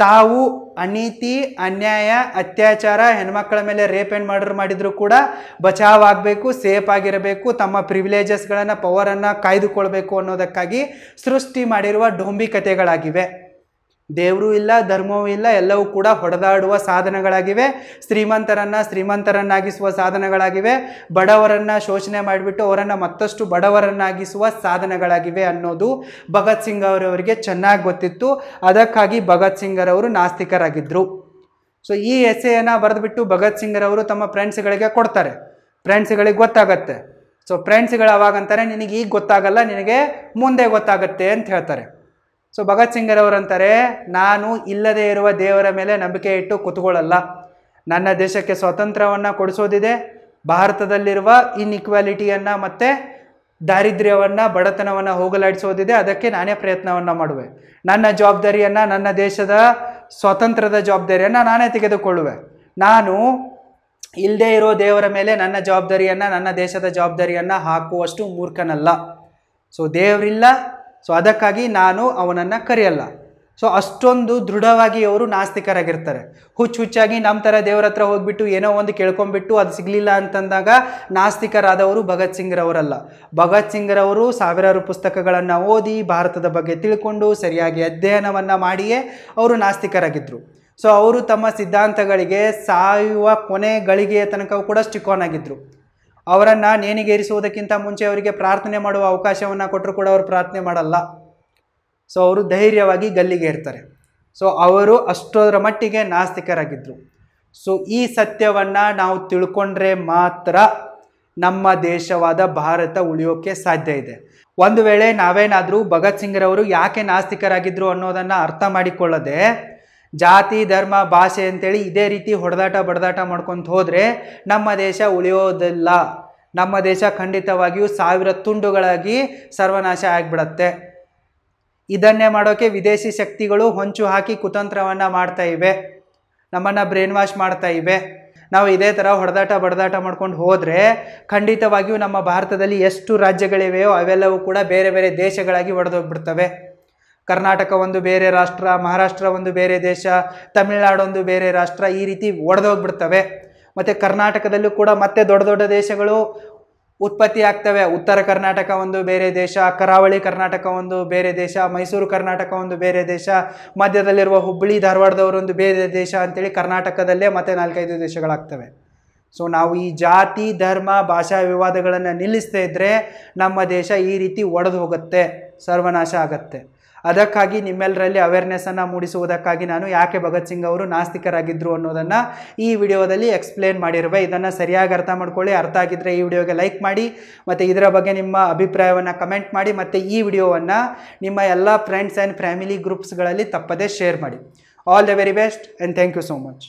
ತಾವು ಅನೀತಿ ಅನ್ಯಾಯ ಅತ್ಯಾಚಾರ ಹೆಣ್ಮಕ್ಕಳ ಮೇಲೆ ರೇಪ್ ಆ್ಯಂಡ್ ಮರ್ಡರ್ ಮಾಡಿದರೂ ಕೂಡ ಬಚಾವಾಗಬೇಕು, ಸೇಫ್ ಆಗಿರಬೇಕು, ತಮ್ಮ ಪ್ರಿವಿಲೇಜಸ್ಗಳನ್ನು ಪವರನ್ನು ಕಾಯ್ದುಕೊಳ್ಬೇಕು ಅನ್ನೋದಕ್ಕಾಗಿ ಸೃಷ್ಟಿ ಮಾಡಿರುವ ಡೊಂಬಿ ಕಥೆಗಳಾಗಿವೆ. ದೇವರು ಇಲ್ಲ, ಧರ್ಮವೂ ಇಲ್ಲ, ಎಲ್ಲವೂ ಕೂಡ ಹೊಡೆದಾಡುವ ಸಾಧನಗಳಾಗಿವೆ. ಶ್ರೀಮಂತರನ್ನಾಗಿಸುವ ಸಾಧನಗಳಾಗಿವೆ. ಬಡವರನ್ನು ಶೋಷಣೆ ಮಾಡಿಬಿಟ್ಟು ಅವರನ್ನು ಮತ್ತಷ್ಟು ಬಡವರನ್ನಾಗಿಸುವ ಸಾಧನಗಳಾಗಿವೆ ಅನ್ನೋದು ಭಗತ್ ಸಿಂಗ್ ಅವರವರಿಗೆ ಚೆನ್ನಾಗಿ ಗೊತ್ತಿತ್ತು. ಅದಕ್ಕಾಗಿ ಭಗತ್ ಸಿಂಗರವರು ನಾಸ್ತಿಕರಾಗಿದ್ದರು. ಸೊ ಈ ಎಸ್ಸೆಯನ್ನು ಬರೆದುಬಿಟ್ಟು ಭಗತ್ ಸಿಂಗರವರು ತಮ್ಮ ಫ್ರೆಂಡ್ಸ್ಗಳಿಗೆ ಕೊಡ್ತಾರೆ. ಫ್ರೆಂಡ್ಸ್ಗಳಿಗೆ ಗೊತ್ತಾಗತ್ತೆ. ಸೊ ಫ್ರೆಂಡ್ಸ್ಗಳು ಅವಾಗಂತಾರೆ, ನಿನಗೆ ಈಗ ಗೊತ್ತಾಗಲ್ಲ, ನಿನಗೆ ಮುಂದೆ ಗೊತ್ತಾಗತ್ತೆ ಅಂತ ಹೇಳ್ತಾರೆ. ಸೊ ಭಗತ್ ಸಿಂಗರವರು ಅಂತಾರೆ, ನಾನು ಇಲ್ಲದೇ ಇರುವ ದೇವರ ಮೇಲೆ ನಂಬಿಕೆ ಇಟ್ಟು ಕೂತ್ಕೊಳ್ಳಲ್ಲ. ನನ್ನ ದೇಶಕ್ಕೆ ಸ್ವಾತಂತ್ರ್ಯವನ್ನು ಕೊಡಿಸೋದಿದೆ, ಭಾರತದಲ್ಲಿರುವ ಇನ್ಇಕ್ವಾಲಿಟಿಯನ್ನು ಮತ್ತು ದಾರಿದ್ರ್ಯವನ್ನು ಬಡತನವನ್ನು ಹೋಗಲಾಡಿಸೋದಿದೆ, ಅದಕ್ಕೆ ನಾನೇ ಪ್ರಯತ್ನವನ್ನು ಮಾಡುವೆ. ನನ್ನ ಜವಾಬ್ದಾರಿಯನ್ನು, ನನ್ನ ದೇಶದ ಸ್ವಾತಂತ್ರ್ಯದ ಜವಾಬ್ದಾರಿಯನ್ನು ನಾನೇ ತೆಗೆದುಕೊಳ್ಳುವೆ. ನಾನು ಇಲ್ಲದೇ ಇರೋ ದೇವರ ಮೇಲೆ ನನ್ನ ಜವಾಬ್ದಾರಿಯನ್ನು, ನನ್ನ ದೇಶದ ಜವಾಬ್ದಾರಿಯನ್ನು ಹಾಕುವಷ್ಟು ಮೂರ್ಖನಲ್ಲ. ಸೊ ದೇವರಿಲ್ಲ, ಸೊ ಅದಕ್ಕಾಗಿ ನಾನು ಅವನನ್ನು ಕರೆಯಲ್ಲ. ಸೊ ಅಷ್ಟೊಂದು ದೃಢವಾಗಿ ಅವರು ನಾಸ್ತಿಕರಾಗಿರ್ತಾರೆ. ಹುಚ್ಚಾಗಿ ನಮ್ಮ ಥರ ದೇವ್ರ ಹತ್ರ ಹೋಗ್ಬಿಟ್ಟು ಏನೋ ಒಂದು ಕೇಳ್ಕೊಂಡ್ಬಿಟ್ಟು ಅದು ಸಿಗಲಿಲ್ಲ ಅಂತಂದಾಗ ನಾಸ್ತಿಕರಾದವರು ಭಗತ್ ಸಿಂಗ್ರವರಲ್ಲ. ಭಗತ್ ಸಿಂಗ್ರವರು ಸಾವಿರಾರು ಪುಸ್ತಕಗಳನ್ನು ಓದಿ ಭಾರತದ ಬಗ್ಗೆ ತಿಳ್ಕೊಂಡು ಸರಿಯಾಗಿ ಅಧ್ಯಯನವನ್ನು ಮಾಡಿಯೇ ಅವರು ನಾಸ್ತಿಕರಾಗಿದ್ದರು. ಸೊ ಅವರು ತಮ್ಮ ಸಿದ್ಧಾಂತಗಳಿಗೆ ಸಾಯುವ ಕೊನೆ ಗಳಿಗೆಯ ತನಕ ಕೂಡ ಸ್ಟಿಕ್ ಆನ್ ಆಗಿದ್ದರು. ಅವರನ್ನು ನೇಣಿಗೇರಿಸುವುದಕ್ಕಿಂತ ಮುಂಚೆ ಅವರಿಗೆ ಪ್ರಾರ್ಥನೆ ಮಾಡುವ ಅವಕಾಶವನ್ನು ಕೊಟ್ಟರು ಕೂಡ ಅವರು ಪ್ರಾರ್ಥನೆ ಮಾಡಲ್ಲ. ಸೊ ಅವರು ಧೈರ್ಯವಾಗಿ ಗಲ್ಲಿಗೆ ಇರ್ತಾರೆ. ಸೊ ಅವರು ಅಷ್ಟರ ಮಟ್ಟಿಗೆ ನಾಸ್ತಿಕರಾಗಿದ್ದರು. ಸೊ ಈ ಸತ್ಯವನ್ನು ನಾವು ತಿಳ್ಕೊಂಡ್ರೆ ಮಾತ್ರ ನಮ್ಮ ದೇಶವಾದ ಭಾರತ ಉಳಿಯೋಕ್ಕೆ ಸಾಧ್ಯ ಇದೆ. ಒಂದು ವೇಳೆ ನಾವೇನಾದರೂ ಭಗತ್ ಸಿಂಗ್ರವರು ಯಾಕೆ ನಾಸ್ತಿಕರಾಗಿದ್ದರು ಅನ್ನೋದನ್ನು ಅರ್ಥ ಮಾಡಿಕೊಳ್ಳದೆ ಜಾತಿ, ಧರ್ಮ, ಭಾಷೆ ಅಂತೇಳಿ ಇದೇ ರೀತಿ ಹೊಡೆದಾಟ ಬಡದಾಟ ಮಾಡ್ಕೊಂತ ಹೋದರೆ ನಮ್ಮ ದೇಶ ಉಳಿಯೋದಿಲ್ಲ. ನಮ್ಮ ದೇಶ ಖಂಡಿತವಾಗಿಯೂ ಸಾವಿರ ತುಂಡುಗಳಾಗಿ ಸರ್ವನಾಶ ಆಗಿಬಿಡತ್ತೆ. ಇದನ್ನೇ ಮಾಡೋಕ್ಕೆ ವಿದೇಶಿ ಶಕ್ತಿಗಳು ಹೊಂಚು ಹಾಕಿ ಕುತಂತ್ರವನ್ನು ಮಾಡ್ತಾ ಇವೆ, ನಮ್ಮನ್ನು ಬ್ರೇನ್ ವಾಶ್ ಮಾಡ್ತಾ ಇವೆ. ನಾವು ಇದೇ ಥರ ಹೊಡೆದಾಟ ಬಡದಾಟ ಮಾಡ್ಕೊಂಡು ಹೋದರೆ ಖಂಡಿತವಾಗಿಯೂ ನಮ್ಮ ಭಾರತದಲ್ಲಿ ಎಷ್ಟು ರಾಜ್ಯಗಳಿವೆಯೋ ಅವೆಲ್ಲವೂ ಕೂಡ ಬೇರೆ ಬೇರೆ ದೇಶಗಳಾಗಿ ಒಡೆದೋಗ್ಬಿಡ್ತವೆ. ಕರ್ನಾಟಕ ಒಂದು ಬೇರೆ ರಾಷ್ಟ್ರ, ಮಹಾರಾಷ್ಟ್ರ ಒಂದು ಬೇರೆ ದೇಶ, ತಮಿಳುನಾಡು ಒಂದು ಬೇರೆ ರಾಷ್ಟ್ರ, ಈ ರೀತಿ ಒಡೆದೋಗ್ಬಿಡ್ತವೆ. ಮತ್ತು ಕರ್ನಾಟಕದಲ್ಲೂ ಕೂಡ ಮತ್ತೆ ದೊಡ್ಡ ದೊಡ್ಡ ದೇಶಗಳು ಉತ್ಪತ್ತಿ ಆಗ್ತವೆ. ಉತ್ತರ ಕರ್ನಾಟಕ ಒಂದು ಬೇರೆ ದೇಶ, ಕರಾವಳಿ ಕರ್ನಾಟಕ ಒಂದು ಬೇರೆ ದೇಶ, ಮೈಸೂರು ಕರ್ನಾಟಕ ಒಂದು ಬೇರೆ ದೇಶ, ಮಧ್ಯದಲ್ಲಿರುವ ಹುಬ್ಬಳ್ಳಿ ಧಾರವಾಡದವರೊಂದು ಬೇರೆ ದೇಶ ಅಂತೇಳಿ ಕರ್ನಾಟಕದಲ್ಲೇ ಮತ್ತೆ 4-5 ದೇಶಗಳಾಗ್ತವೆ. ಸೊ ನಾವು ಈ ಜಾತಿ, ಧರ್ಮ, ಭಾಷಾ ವಿವಾದಗಳನ್ನು ನಿಲ್ಲಿಸದೇ ಇದ್ದರೆ ನಮ್ಮ ದೇಶ ಈ ರೀತಿ ಒಡೆದು ಹೋಗುತ್ತೆ, ಸರ್ವನಾಶ ಆಗತ್ತೆ. ಅದಕ್ಕಾಗಿ ನಿಮ್ಮೆಲ್ಲರಲ್ಲಿ ಅವೇರ್ನೆಸ್ಸನ್ನು ಮೂಡಿಸುವುದಕ್ಕಾಗಿ ನಾನು ಯಾಕೆ ಭಗತ್ ಸಿಂಗ್ ಅವರು ನಾಸ್ತಿಕರಾಗಿದ್ದರು ಅನ್ನೋದನ್ನು ಈ ವಿಡಿಯೋದಲ್ಲಿ ಎಕ್ಸ್ಪ್ಲೇನ್ ಮಾಡಿರುವೆ. ಇದನ್ನು ಸರಿಯಾಗಿ ಅರ್ಥ ಮಾಡ್ಕೊಳ್ಳಿ. ಅರ್ಥ ಆಗಿದ್ದರೆ ಈ ವಿಡಿಯೋಗೆ ಲೈಕ್ ಮಾಡಿ ಮತ್ತು ಇದರ ಬಗ್ಗೆ ನಿಮ್ಮ ಅಭಿಪ್ರಾಯವನ್ನು ಕಮೆಂಟ್ ಮಾಡಿ ಮತ್ತು ಈ ವಿಡಿಯೋವನ್ನು ನಿಮ್ಮ ಎಲ್ಲ ಫ್ರೆಂಡ್ಸ್ ಆ್ಯಂಡ್ ಫ್ಯಾಮಿಲಿ ಗ್ರೂಪ್ಸ್ಗಳಲ್ಲಿ ತಪ್ಪದೇ ಶೇರ್ ಮಾಡಿ. All the very best and thank you so much.